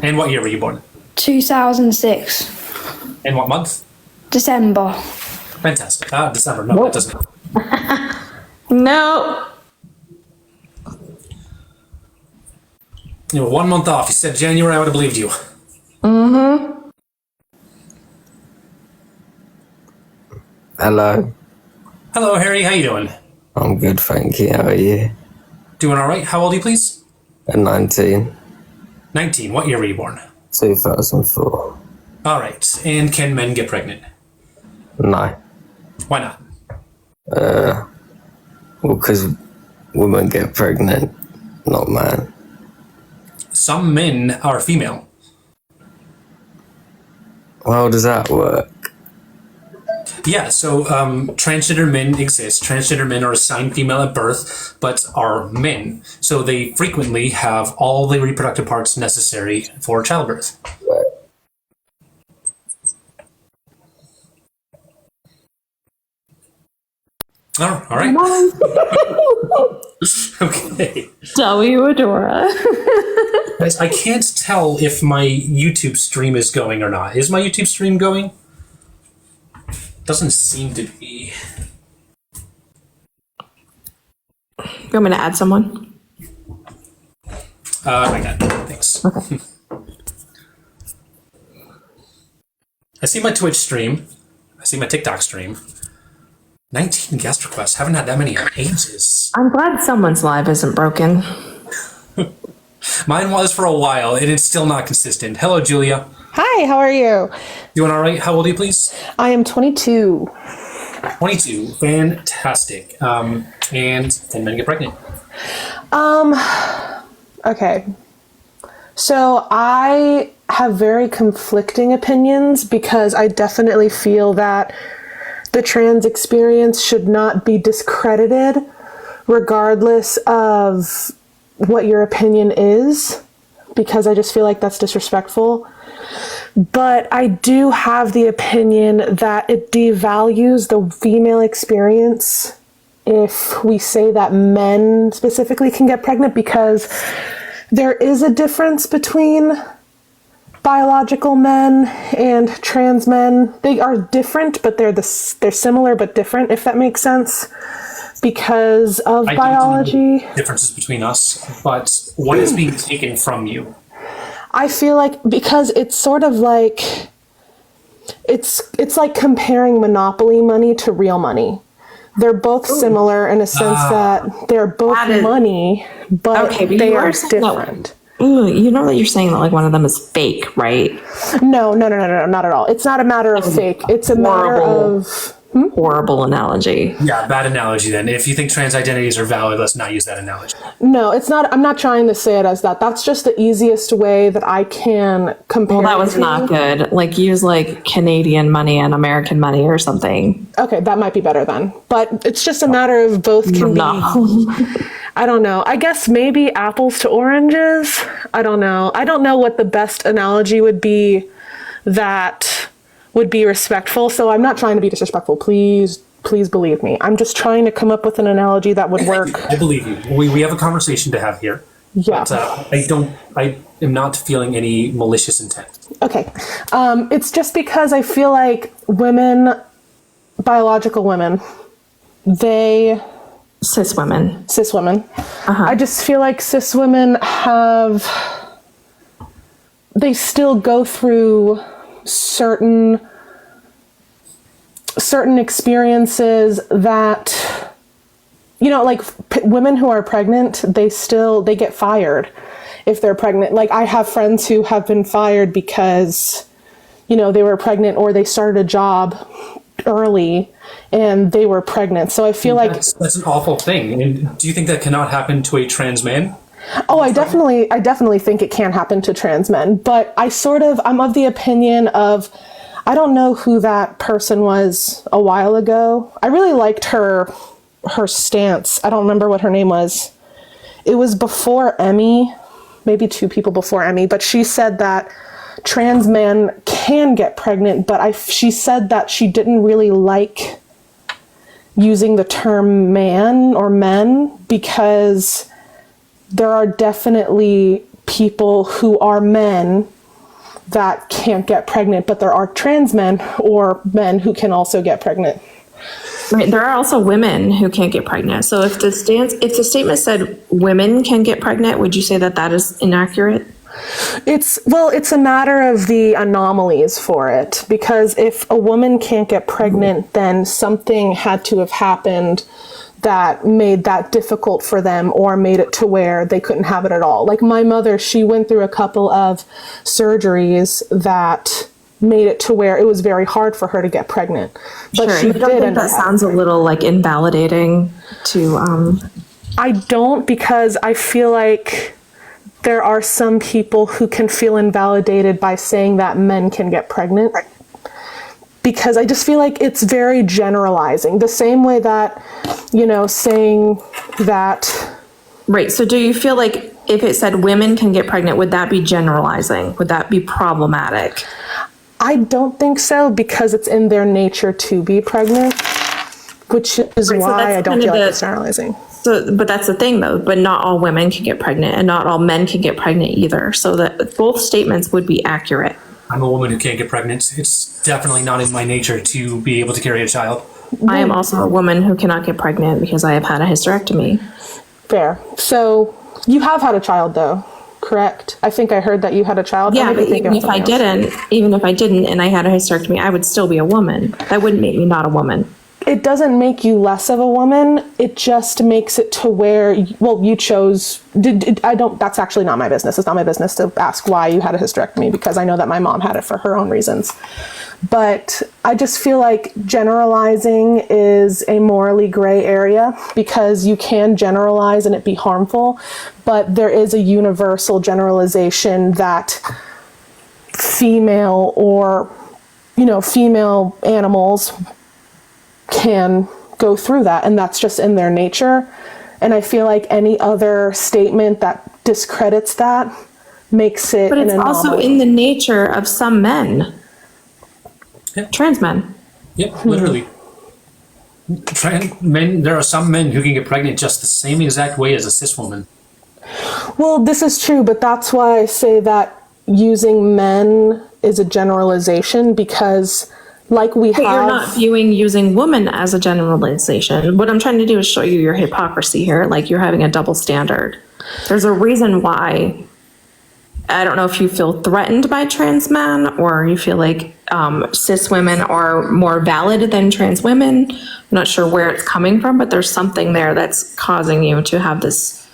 And what year were you born? 2006. In what month? December. Fantastic. December. No, that doesn't. No. You were 1 month off. You said January, I would have believed you. Hello. Hello, Harry. How you doing? I'm good, thank you. How are you? Doing all right. How old are you, please? I'm 19. 19. What year were you born? 2004. All right. And can men get pregnant? No. Why not? Well, because women get pregnant, not man. Some men are female. How does that work? Yeah, so transgender men exist. Transgender men are assigned female at birth, but are men. So they frequently have all the reproductive parts necessary for childbirth. Oh, all right. Okay. Adora. Guys, I can't tell if my YouTube stream is going or not. Is my YouTube stream going? Doesn't seem to be. You want me to add someone? I got it. Thanks. Okay. I see my Twitch stream. I see my TikTok stream. 19 guest requests. Haven't had that many in ages. I'm glad someone's live isn't broken. Mine was for a while, and it's still not consistent. Hello, Julia. Hi, how are you? Doing all right? How old are you, please? I am 22. 22. Fantastic. And can men get pregnant? Okay. So I have very conflicting opinions because I definitely feel that the trans experience should not be discredited regardless of what your opinion is, because I just feel like that's disrespectful. But I do have the opinion that it devalues the female experience if we say that men specifically can get pregnant, because there is a difference between biological men and trans men. They are different, but they're similar but different, if that makes sense, because of biology. Don't know differences between us, but what is being taken from you? I feel like because it's sort of like it's like comparing Monopoly money to real money. They're both similar in a sense that they're both money, but they are different. You know that you're saying that like one of them is fake, right? No, not at all. It's not a matter of fake. It's a matter of horrible analogy. Yeah, bad analogy then. If you think trans identities are valid, let's not use that analogy. No, it's not. I'm not trying to say it as that. That's just the easiest way that I can compare. Well, that was not good. Like use like Canadian money and American money or something. Okay, that might be better then. But it's just a matter of both can be. I don't know. I guess maybe apples to oranges. I don't know. I don't know what the best analogy would be that would be respectful. So I'm not trying to be disrespectful. Please believe me. I'm just trying to come up with an analogy that would work. I believe you. We have a conversation to have here. Yeah. But I am not feeling any malicious intent. Okay. It's just because I feel like women, biological women, cis women. I just feel like cis women they still go through certain experiences that, you know, like women who are pregnant, they get fired if they're pregnant. Like I have friends who have been fired because, you know, they were pregnant or they started a job early and they were pregnant. So I feel like that's an awful thing. And do you think that cannot happen to a trans man? Oh, I definitely think it can happen to trans men, but I'm of the opinion of, I don't know who that person was a while ago. I really liked her stance. I don't remember what her name was. It was before Emmy, maybe 2 people before Emmy, but she said that trans men can get pregnant, but she said that she didn't really like using the term man or men because there are definitely people who are men that can't get pregnant, but there are trans men or men who can also get pregnant. Right. There are also women who can't get pregnant. So if the statement said women can get pregnant, would you say that that is inaccurate? It's a matter of the anomalies for it, because if a woman can't get pregnant, then something had to have happened that made that difficult for them or made it to where they couldn't have it at all. Like my mother, she went through a couple of surgeries that made it to where it was very hard for her to get pregnant. But sure. she You don't did think that sounds a little like invalidating to I don't, because I feel like there are some people who can feel invalidated by saying that men can get pregnant. Because I just feel like it's very generalizing. The same way that, saying that. Right. So do you feel like if it said women can get pregnant, would that be generalizing? Would that be problematic? I don't think so, because it's in their nature to be pregnant, which is why I don't feel like it's generalizing. So, but that's the thing though, but not all women can get pregnant and not all men can get pregnant either. So that both statements would be accurate. I'm a woman who can't get pregnant. It's definitely not in my nature to be able to carry a child. I am also a woman who cannot get pregnant because I have had a hysterectomy. Fair. So you have had a child though, correct? I think I heard that you had a child. Yeah, but even if I didn't and I had a hysterectomy, I would still be a woman. That wouldn't make me not a woman. It doesn't make you less of a woman. It just makes it to where, you chose. That's actually not my business. It's not my business to ask why you had a hysterectomy, because I know that my mom had it for her own reasons. But I just feel like generalizing is a morally gray area, because you can generalize and it be harmful, but there is a universal generalization that female animals can go through that, and that's just in their nature. And I feel like any other statement that discredits that makes it. But it's also in the nature of some men. Yeah. Trans men. Yep, literally. Men. There are some men who can get pregnant just the same exact way as a cis woman. Well, this is true, but that's why I say that using men is a generalization, because you're not viewing using woman as a generalization. What I'm trying to do is show you your hypocrisy here. Like you're having a double standard. There's a reason why. I don't know if you feel threatened by trans men or you feel like cis women are more valid than trans women. I'm not sure where it's coming from, but there's something there that's causing you to have this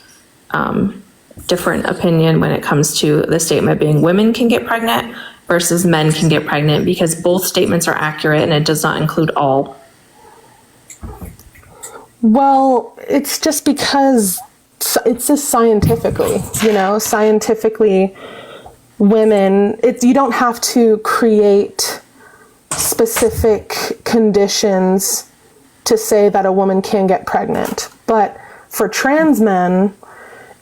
different opinion when it comes to the statement being women can get pregnant versus men can get pregnant, because both statements are accurate and it does not include all. Well, it's just because it's just scientifically, scientifically women, you don't have to create specific conditions to say that a woman can get pregnant. But for trans men,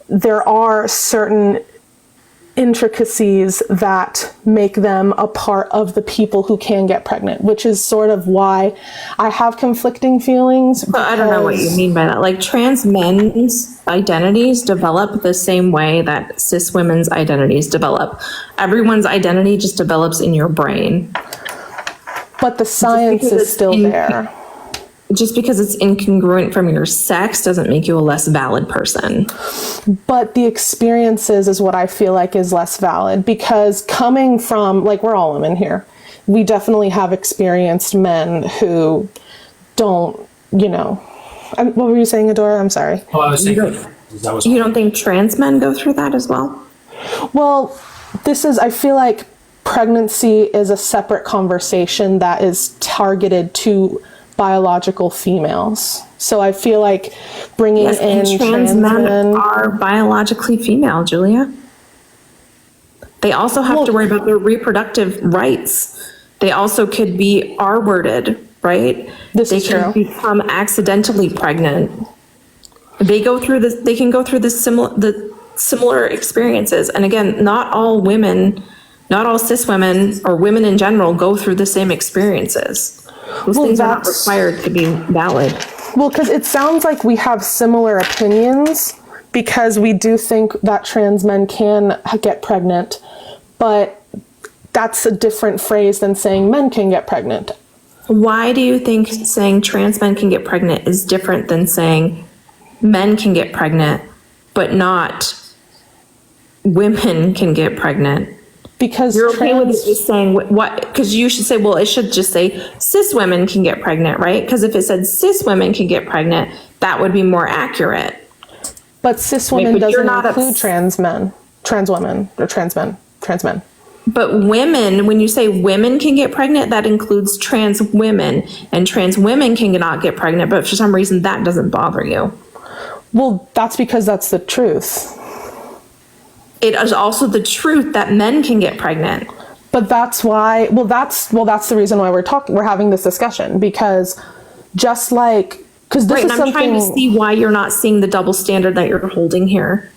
there are certain intricacies that make them a part of the people who can get pregnant, which is sort of why I have conflicting feelings. But I don't know what you mean by that. Like trans men's identities develop the same way that cis women's identities develop. Everyone's identity just develops in your brain. But the science is still there. Just because it's incongruent from your sex doesn't make you a less valid person. But the experiences is what I feel like is less valid, because coming from, we're all women here. We definitely have experienced men who don't, what were you saying, Adora? I'm sorry. Oh, I was saying you don't think trans men go through that as well? Well, I feel like pregnancy is a separate conversation that is targeted to biological females. So I feel like bringing in trans men are biologically female, Julia. They also have to worry about their reproductive rights. They also could be R-worded, right? They can become accidentally pregnant. They go through this. They can go through the similar experiences. And again, not all women not all cis women or women in general go through the same experiences. Those things are not required to be valid. Well, because it sounds like we have similar opinions, because we do think that trans men can get pregnant, but that's a different phrase than saying men can get pregnant. Why do you think saying trans men can get pregnant is different than saying men can get pregnant, but not women can get pregnant? Because you're okay with just saying what? Because you should say, well, it should just say cis women can get pregnant, right? Because if it said cis women can get pregnant, that would be more accurate. But cis women doesn't include trans men, trans women, or trans men. But women, when you say women can get pregnant, that includes trans women, and trans women cannot get pregnant, but for some reason that doesn't bother you. Well, that's because that's the truth. It is also the truth that men can get pregnant. But that's why, that's the reason why we're having this discussion, because just like, because this is something. I'm trying to see why you're not seeing the double standard that you're holding here.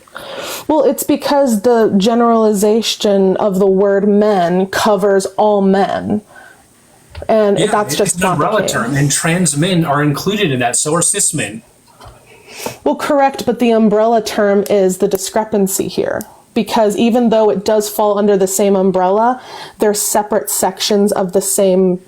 Well, it's because the generalization of the word men covers all men. And that's just it's an umbrella term, and trans men are included in that, so are cis men. Well, correct, but the umbrella term is the discrepancy here. Because even though it does fall under the same umbrella, they're separate sections of the same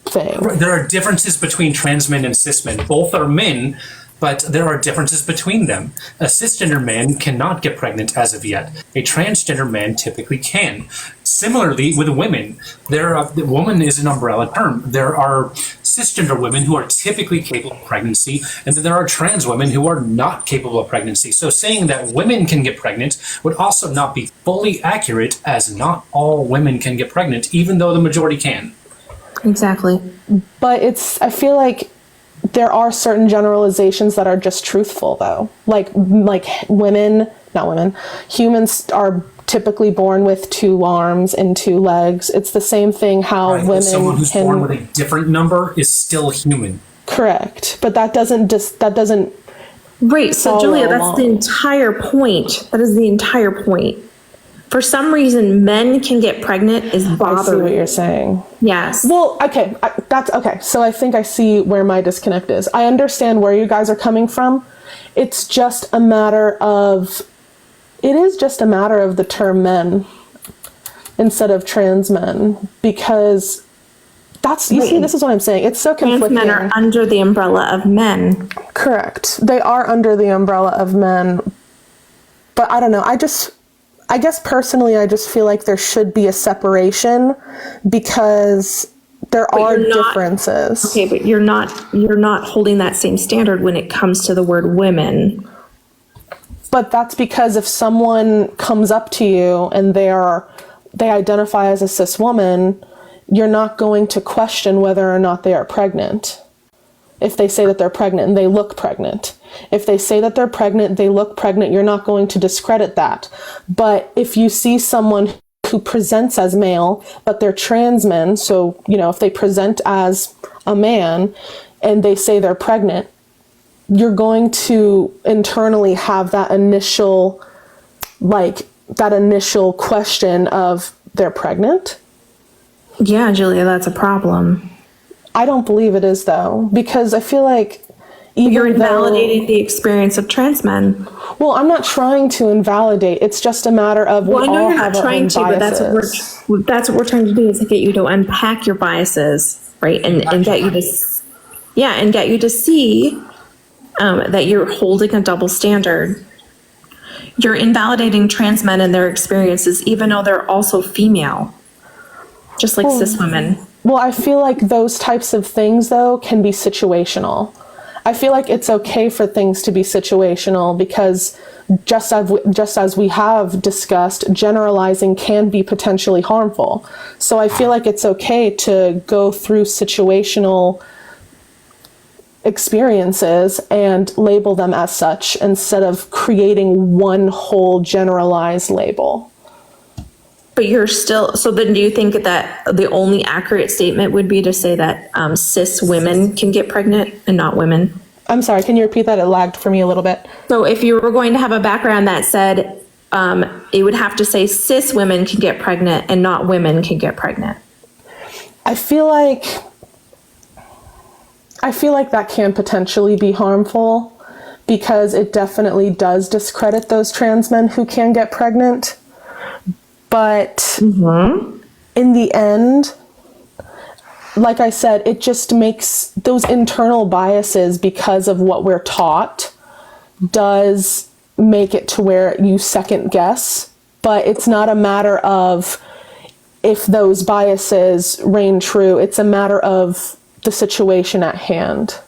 thing. There are differences between trans men and cis men. Both are men, but there are differences between them. A cisgender man cannot get pregnant as of yet. A transgender man typically can. Similarly, with women, the woman is an umbrella term. There are cisgender women who are typically capable of pregnancy, and then there are trans women who are not capable of pregnancy. So saying that women can get pregnant would also not be fully accurate, as not all women can get pregnant, even though the majority can. Exactly. But I feel like there are certain generalizations that are just truthful, though. Like humans are typically born with 2 arms and 2 legs. It's the same thing how women someone who's born with a different number is still human. Correct. But that doesn't Right, so Julia, that's the entire point. That is the entire point. For some reason, men can get pregnant is bothering. I see what you're saying. Yes. Well, okay, that's okay. So I think I see where my disconnect is. I understand where you guys are coming from. It's just a matter of the term men instead of trans men, because see, this is what I'm saying. It's so conflicting. Trans men are under the umbrella of men. Correct. They are under the umbrella of men. But I don't know. I guess personally, I just feel like there should be a separation, because there are differences. Okay, but you're not holding that same standard when it comes to the word women. But that's because if someone comes up to you and they identify as a cis woman, you're not going to question whether or not they are pregnant. If they say that they're pregnant and they look pregnant. If they say that they're pregnant, they look pregnant, you're not going to discredit that. But if you see someone who presents as male, but they're trans men, so, if they present as a man and they say they're pregnant, you're going to internally have that initial question of, they're pregnant? Yeah, Julia, that's a problem. I don't believe it is, though, because I feel like you're invalidating the experience of trans men. Well, I'm not trying to invalidate. It's just a matter of I know you're not trying to, but that's what we're trying to do, is to get you to unpack your biases, right, and get you to see that you're holding a double standard. You're invalidating trans men and their experiences, even though they're also female, just like cis women. Well, I feel like those types of things, though, can be situational. I feel like it's okay for things to be situational, because just as we have discussed, generalizing can be potentially harmful. So I feel like it's okay to go through situational experiences and label them as such, instead of creating one whole generalized label. But so then do you think that the only accurate statement would be to say that cis women can get pregnant and not women? I'm sorry, can you repeat that? It lagged for me a little bit. So if you were going to have a background that said it would have to say cis women can get pregnant and not women can get pregnant. I feel like that can potentially be harmful because it definitely does discredit those trans men who can get pregnant. But in the end, like I said, it just makes those internal biases because of what we're taught does make it to where you second guess. But it's not a matter of if those biases reign true. It's a matter of the situation at hand.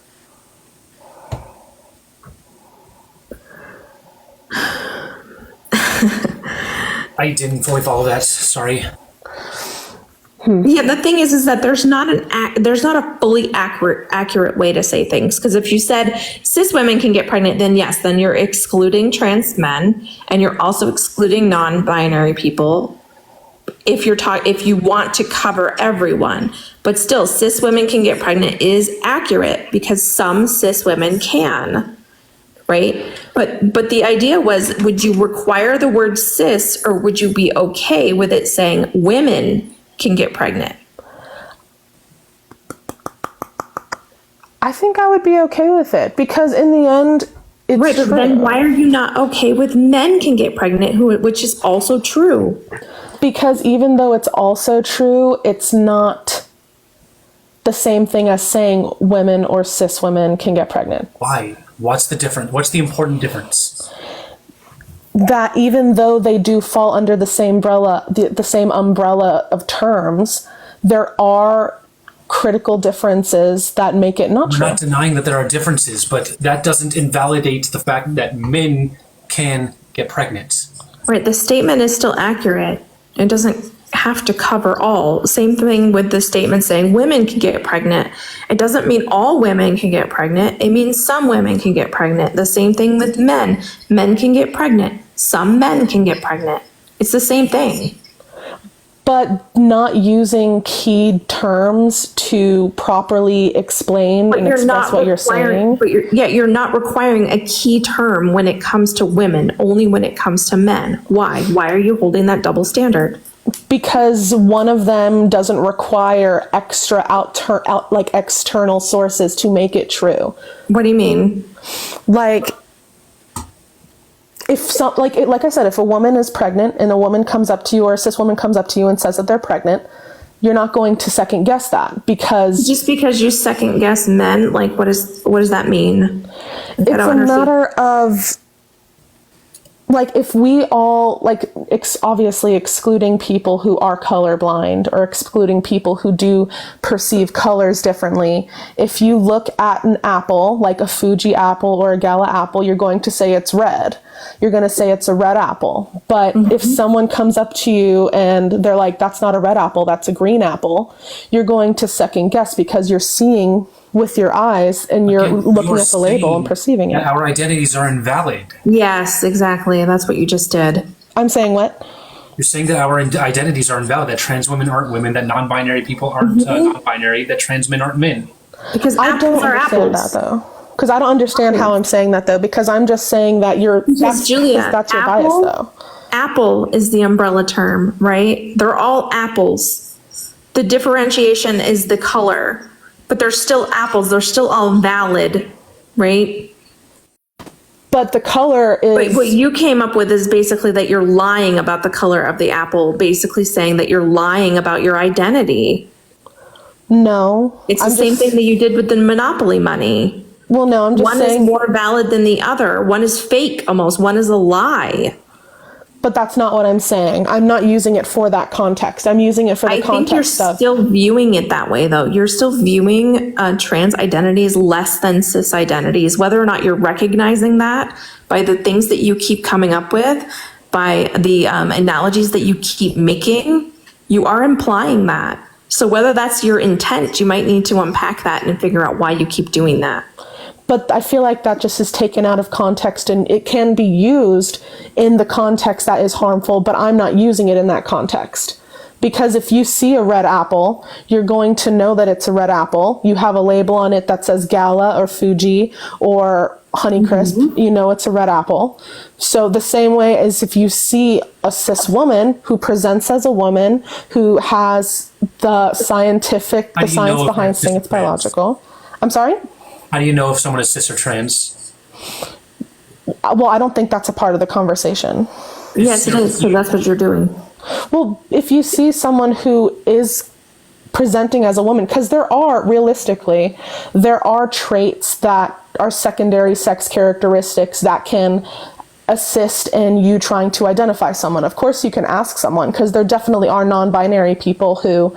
I didn't fully follow that. Sorry. Yeah, the thing is that there's not a fully accurate way to say things. Because if you said cis women can get pregnant, then yes, then you're excluding trans men and you're also excluding non-binary people. If you want to cover everyone, but still, cis women can get pregnant is accurate because some cis women can. Right? But the idea was, would you require the word cis or would you be okay with it saying women can get pregnant? I think I would be okay with it because in the end, it's right, true. but then why are you not okay with men can get pregnant, which is also true? Because even though it's also true, it's not the same thing as saying women or cis women can get pregnant. Why? What's the difference? What's the important difference? That even though they do fall under the same umbrella of terms, there are critical differences that make it not true. I'm not denying that there are differences, but that doesn't invalidate the fact that men can get pregnant. Right, the statement is still accurate. It doesn't have to cover all. Same thing with the statement saying women can get pregnant. It doesn't mean all women can get pregnant. It means some women can get pregnant. The same thing with men. Men can get pregnant. Some men can get pregnant. It's the same thing. But not using key terms to properly explain and express what you're saying. But you're not requiring a key term when it comes to women, only when it comes to men. Why? Why are you holding that double standard? Because one of them doesn't require extra external sources to make it true. What do you mean? Like I said, if a woman is pregnant and a woman comes up to you or a cis woman comes up to you and says that they're pregnant, you're not going to second guess that because just because you second guess men, like what does that mean? It's a matter of like if we all obviously excluding people who are colorblind or excluding people who do perceive colors differently. If you look at an apple, like a Fuji apple or a Gala apple, you're going to say it's red. You're going to say it's a red apple. But if someone comes up to you and they're like, that's not a red apple, that's a green apple, you're going to second guess because you're seeing with your eyes and you're looking at the label and perceiving it. Our identities are invalid. Yes, exactly. That's what you just did. I'm saying what? You're saying that our identities are invalid, that trans women aren't women, that non-binary people aren't non-binary, that trans men aren't men. Because I don't understand that though. Because I don't understand how I'm saying that though, because I'm just saying that that's your bias though. Apple is the umbrella term, right? They're all apples. The differentiation is the color. But they're still apples. They're still all valid, right? But the color is... But what you came up with is basically that you're lying about the color of the apple, basically saying that you're lying about your identity. No. It's the same thing that you did with the Monopoly money. Well, no, I'm just saying... One is more valid than the other. One is fake almost. One is a lie. But that's not what I'm saying. I'm not using it for that context. I'm using it for the context of... I think you're still viewing it that way, though. You're still viewing trans identities less than cis identities. Whether or not you're recognizing that by the things that you keep coming up with, by the analogies that you keep making, you are implying that. So whether that's your intent, you might need to unpack that and figure out why you keep doing that. But I feel like that just is taken out of context and it can be used in the context that is harmful, but I'm not using it in that context Because if you see a red apple, you're going to know that it's a red apple. You have a label on it that says Gala or Fuji or Honeycrisp, you know it's a red apple. So the same way as if you see a cis woman who presents as a woman, who has the science behind saying it's biological. I'm sorry? How do you know if someone is cis or trans? Well, I don't think that's a part of the conversation. Yes, it is. So that's what you're doing. Well, if you see someone who is presenting as a woman, because there are traits that are secondary sex characteristics that can assist in you trying to identify someone. Of course, you can ask someone, because there definitely are non-binary people who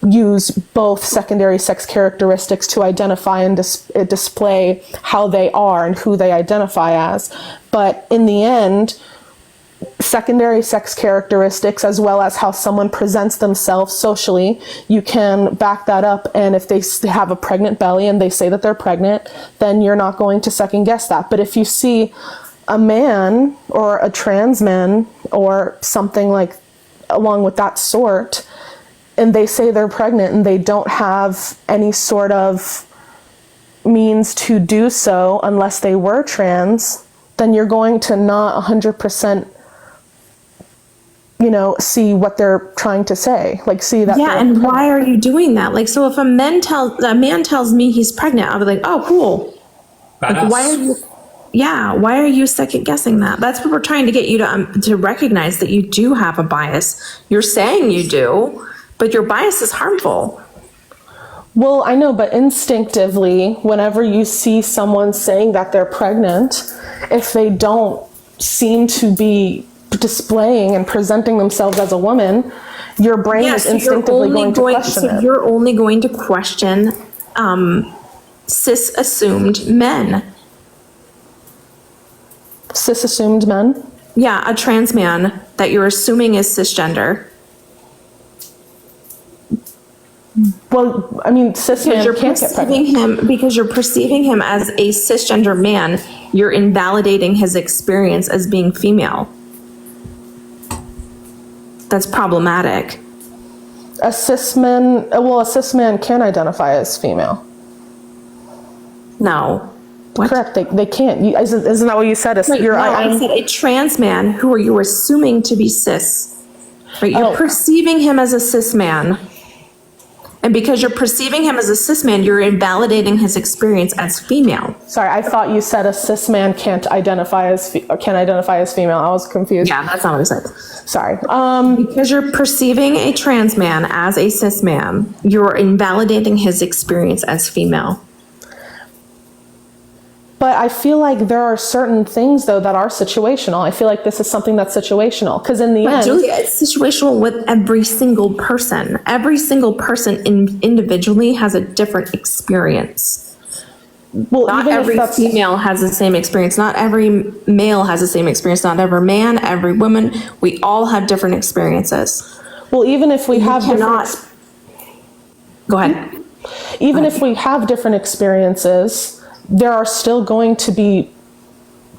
use both secondary sex characteristics to identify and display how they are and who they identify as. But in the end, secondary sex characteristics, as well as how someone presents themselves socially, you can back that up. And if they have a pregnant belly and they say that they're pregnant, then you're not going to second guess that. But if you see a man or a trans man or something like along with that sort, and they say they're pregnant and they don't have any sort of means to do so unless they were trans, then you're going to not 100% see what they're trying to say, like see that. Yeah, and why are you doing that? Like, so if a man tells me he's pregnant, I'll be like, oh, cool. Like, why are you second guessing that? That's what we're trying to get you to recognize, that you do have a bias. You're saying you do, but your bias is harmful. Well, I know, but instinctively, whenever you see someone saying that they're pregnant, if they don't seem to be displaying and presenting themselves as a woman, your brain is instinctively going to question it. So you're only going to question cis-assumed men. Cis-assumed men? Yeah, a trans man that you're assuming is cisgender. Well, I mean, cis men can't get pregnant. Because you're perceiving him as a cisgender man, you're invalidating his experience as being female. That's problematic. A cis man can identify as female. No. What? Correct, they can't. Isn't that what you said? I said a trans man who are you assuming to be cis. Right? You're perceiving him as a cis man. And because you're perceiving him as a cis man, you're invalidating his experience as female. Sorry, I thought you said a cis man can't identify as female. I was confused. Yeah, that's not what I said. Sorry. Because you're perceiving a trans man as a cis man, you're invalidating his experience as female. But I feel like there are certain things, though, that are situational. I feel like this is something that's situational. Because in the end... Julia, it's situational with every single person. Every single person individually has a different experience. Well, not every female has the same experience. Not every male has the same experience. Not every man, every woman. We all have different experiences. Well, even if we have different... Go ahead. Even if we have different experiences, there are still going to be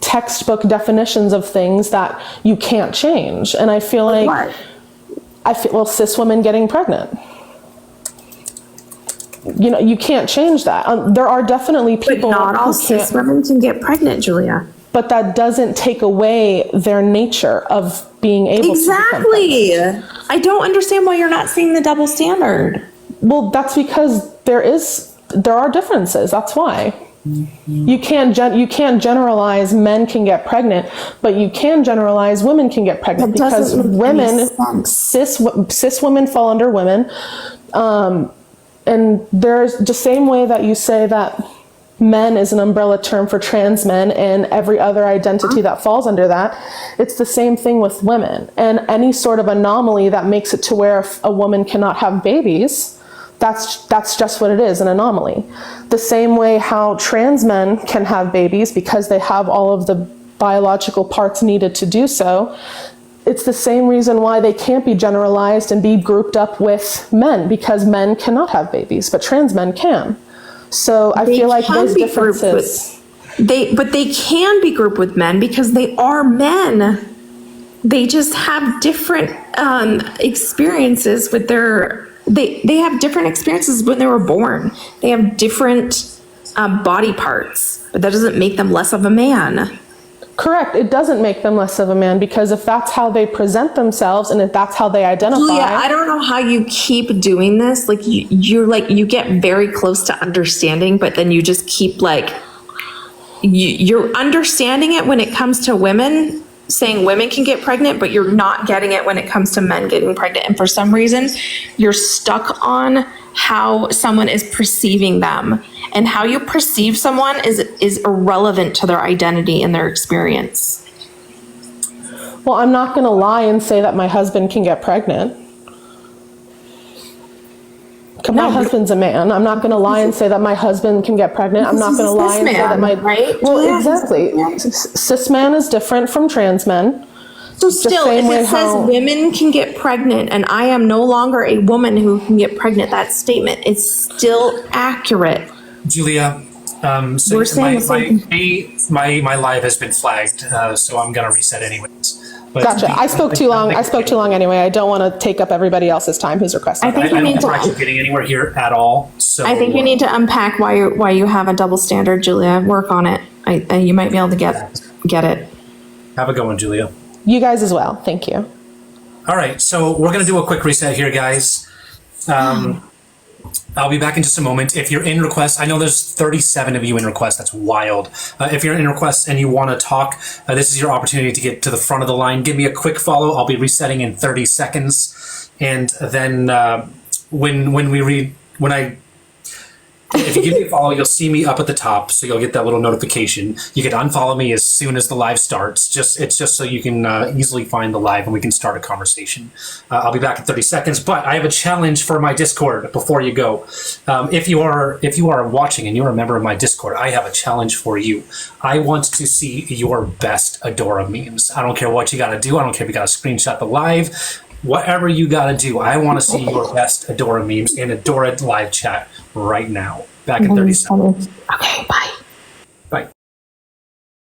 textbook definitions of things that you can't change. And I feel like... cis women getting pregnant. You can't change that. There are definitely people... But not all cis women can get pregnant, Julia. But that doesn't take away their nature of being able to become pregnant. I don't understand why you're not seeing the double standard. Well, that's because there are differences. That's why. You can't generalize men can get pregnant, but you can generalize women can get pregnant, because women, cis women fall under women. And there's the same way that you say that men is an umbrella term for trans men and every other identity that falls under that, it's the same thing with women. And any sort of anomaly that makes it to where a woman cannot have babies, that's just what it is, an anomaly. The same way how trans men can have babies because they have all of the biological parts needed to do so, it's the same reason why they can't be generalized and be grouped up with men, because men cannot have babies, but trans men can. So I feel like those differences... But they can be grouped with men because they are men. they just have different experiences with their, they have different experiences when they were born. They have different body parts, but that doesn't make them less of a man. Correct. It doesn't make them less of a man, because if that's how they present themselves and if that's how they identify. Julia, I don't know how you keep doing this. Like you get very close to understanding, but then you just keep like, you're understanding it when it comes to women, saying women can get pregnant, but you're not getting it when it comes to men getting pregnant. And for some reason, you're stuck on how someone is perceiving them, and how you perceive someone is irrelevant to their identity and their experience. Well, I'm not going to lie and say that my husband can get pregnant. My husband's a man. I'm not going to lie and say that my husband can get pregnant. I'm not going to lie and say that my... Right? Well, exactly. Cis man is different from trans men. So still, if it says women can get pregnant and I am no longer a woman who can get pregnant, that statement is still accurate. Julia, so We're saying my live has been flagged, so I'm going to reset anyways. But gotcha. I spoke too long. I spoke too long anyway. I don't want to take up everybody else's time who's requesting. I think you need to. We're actually getting anywhere here at all. So I think you need to unpack why you have a double standard, Julia. Work on it. You might be able to get it. Have a good one, Julia. You guys as well. Thank you. All right, so we're going to do a quick reset here, guys. I'll be back in just a moment. If you're in request, I know there's 37 of you in request. That's wild. If you're in request and you want to talk, this is your opportunity to get to the front of the line. Give me a quick follow. I'll be resetting in 30 seconds. And then if you give me a follow, you'll see me up at the top, so you'll get that little notification. You can unfollow me as soon as the live starts. It's just so you can easily find the live and we can start a conversation. I'll be back in 30 seconds, but I have a challenge for my Discord before you go. If you are watching and you're a member of my Discord, I have a challenge for you. I want to see your best Adora memes. I don't care what you got to do. I don't care if you got to screenshot the live. Whatever you got to do, I want to see your best Adora memes in Adora live chat right now. Back in 30 seconds. Okay, bye.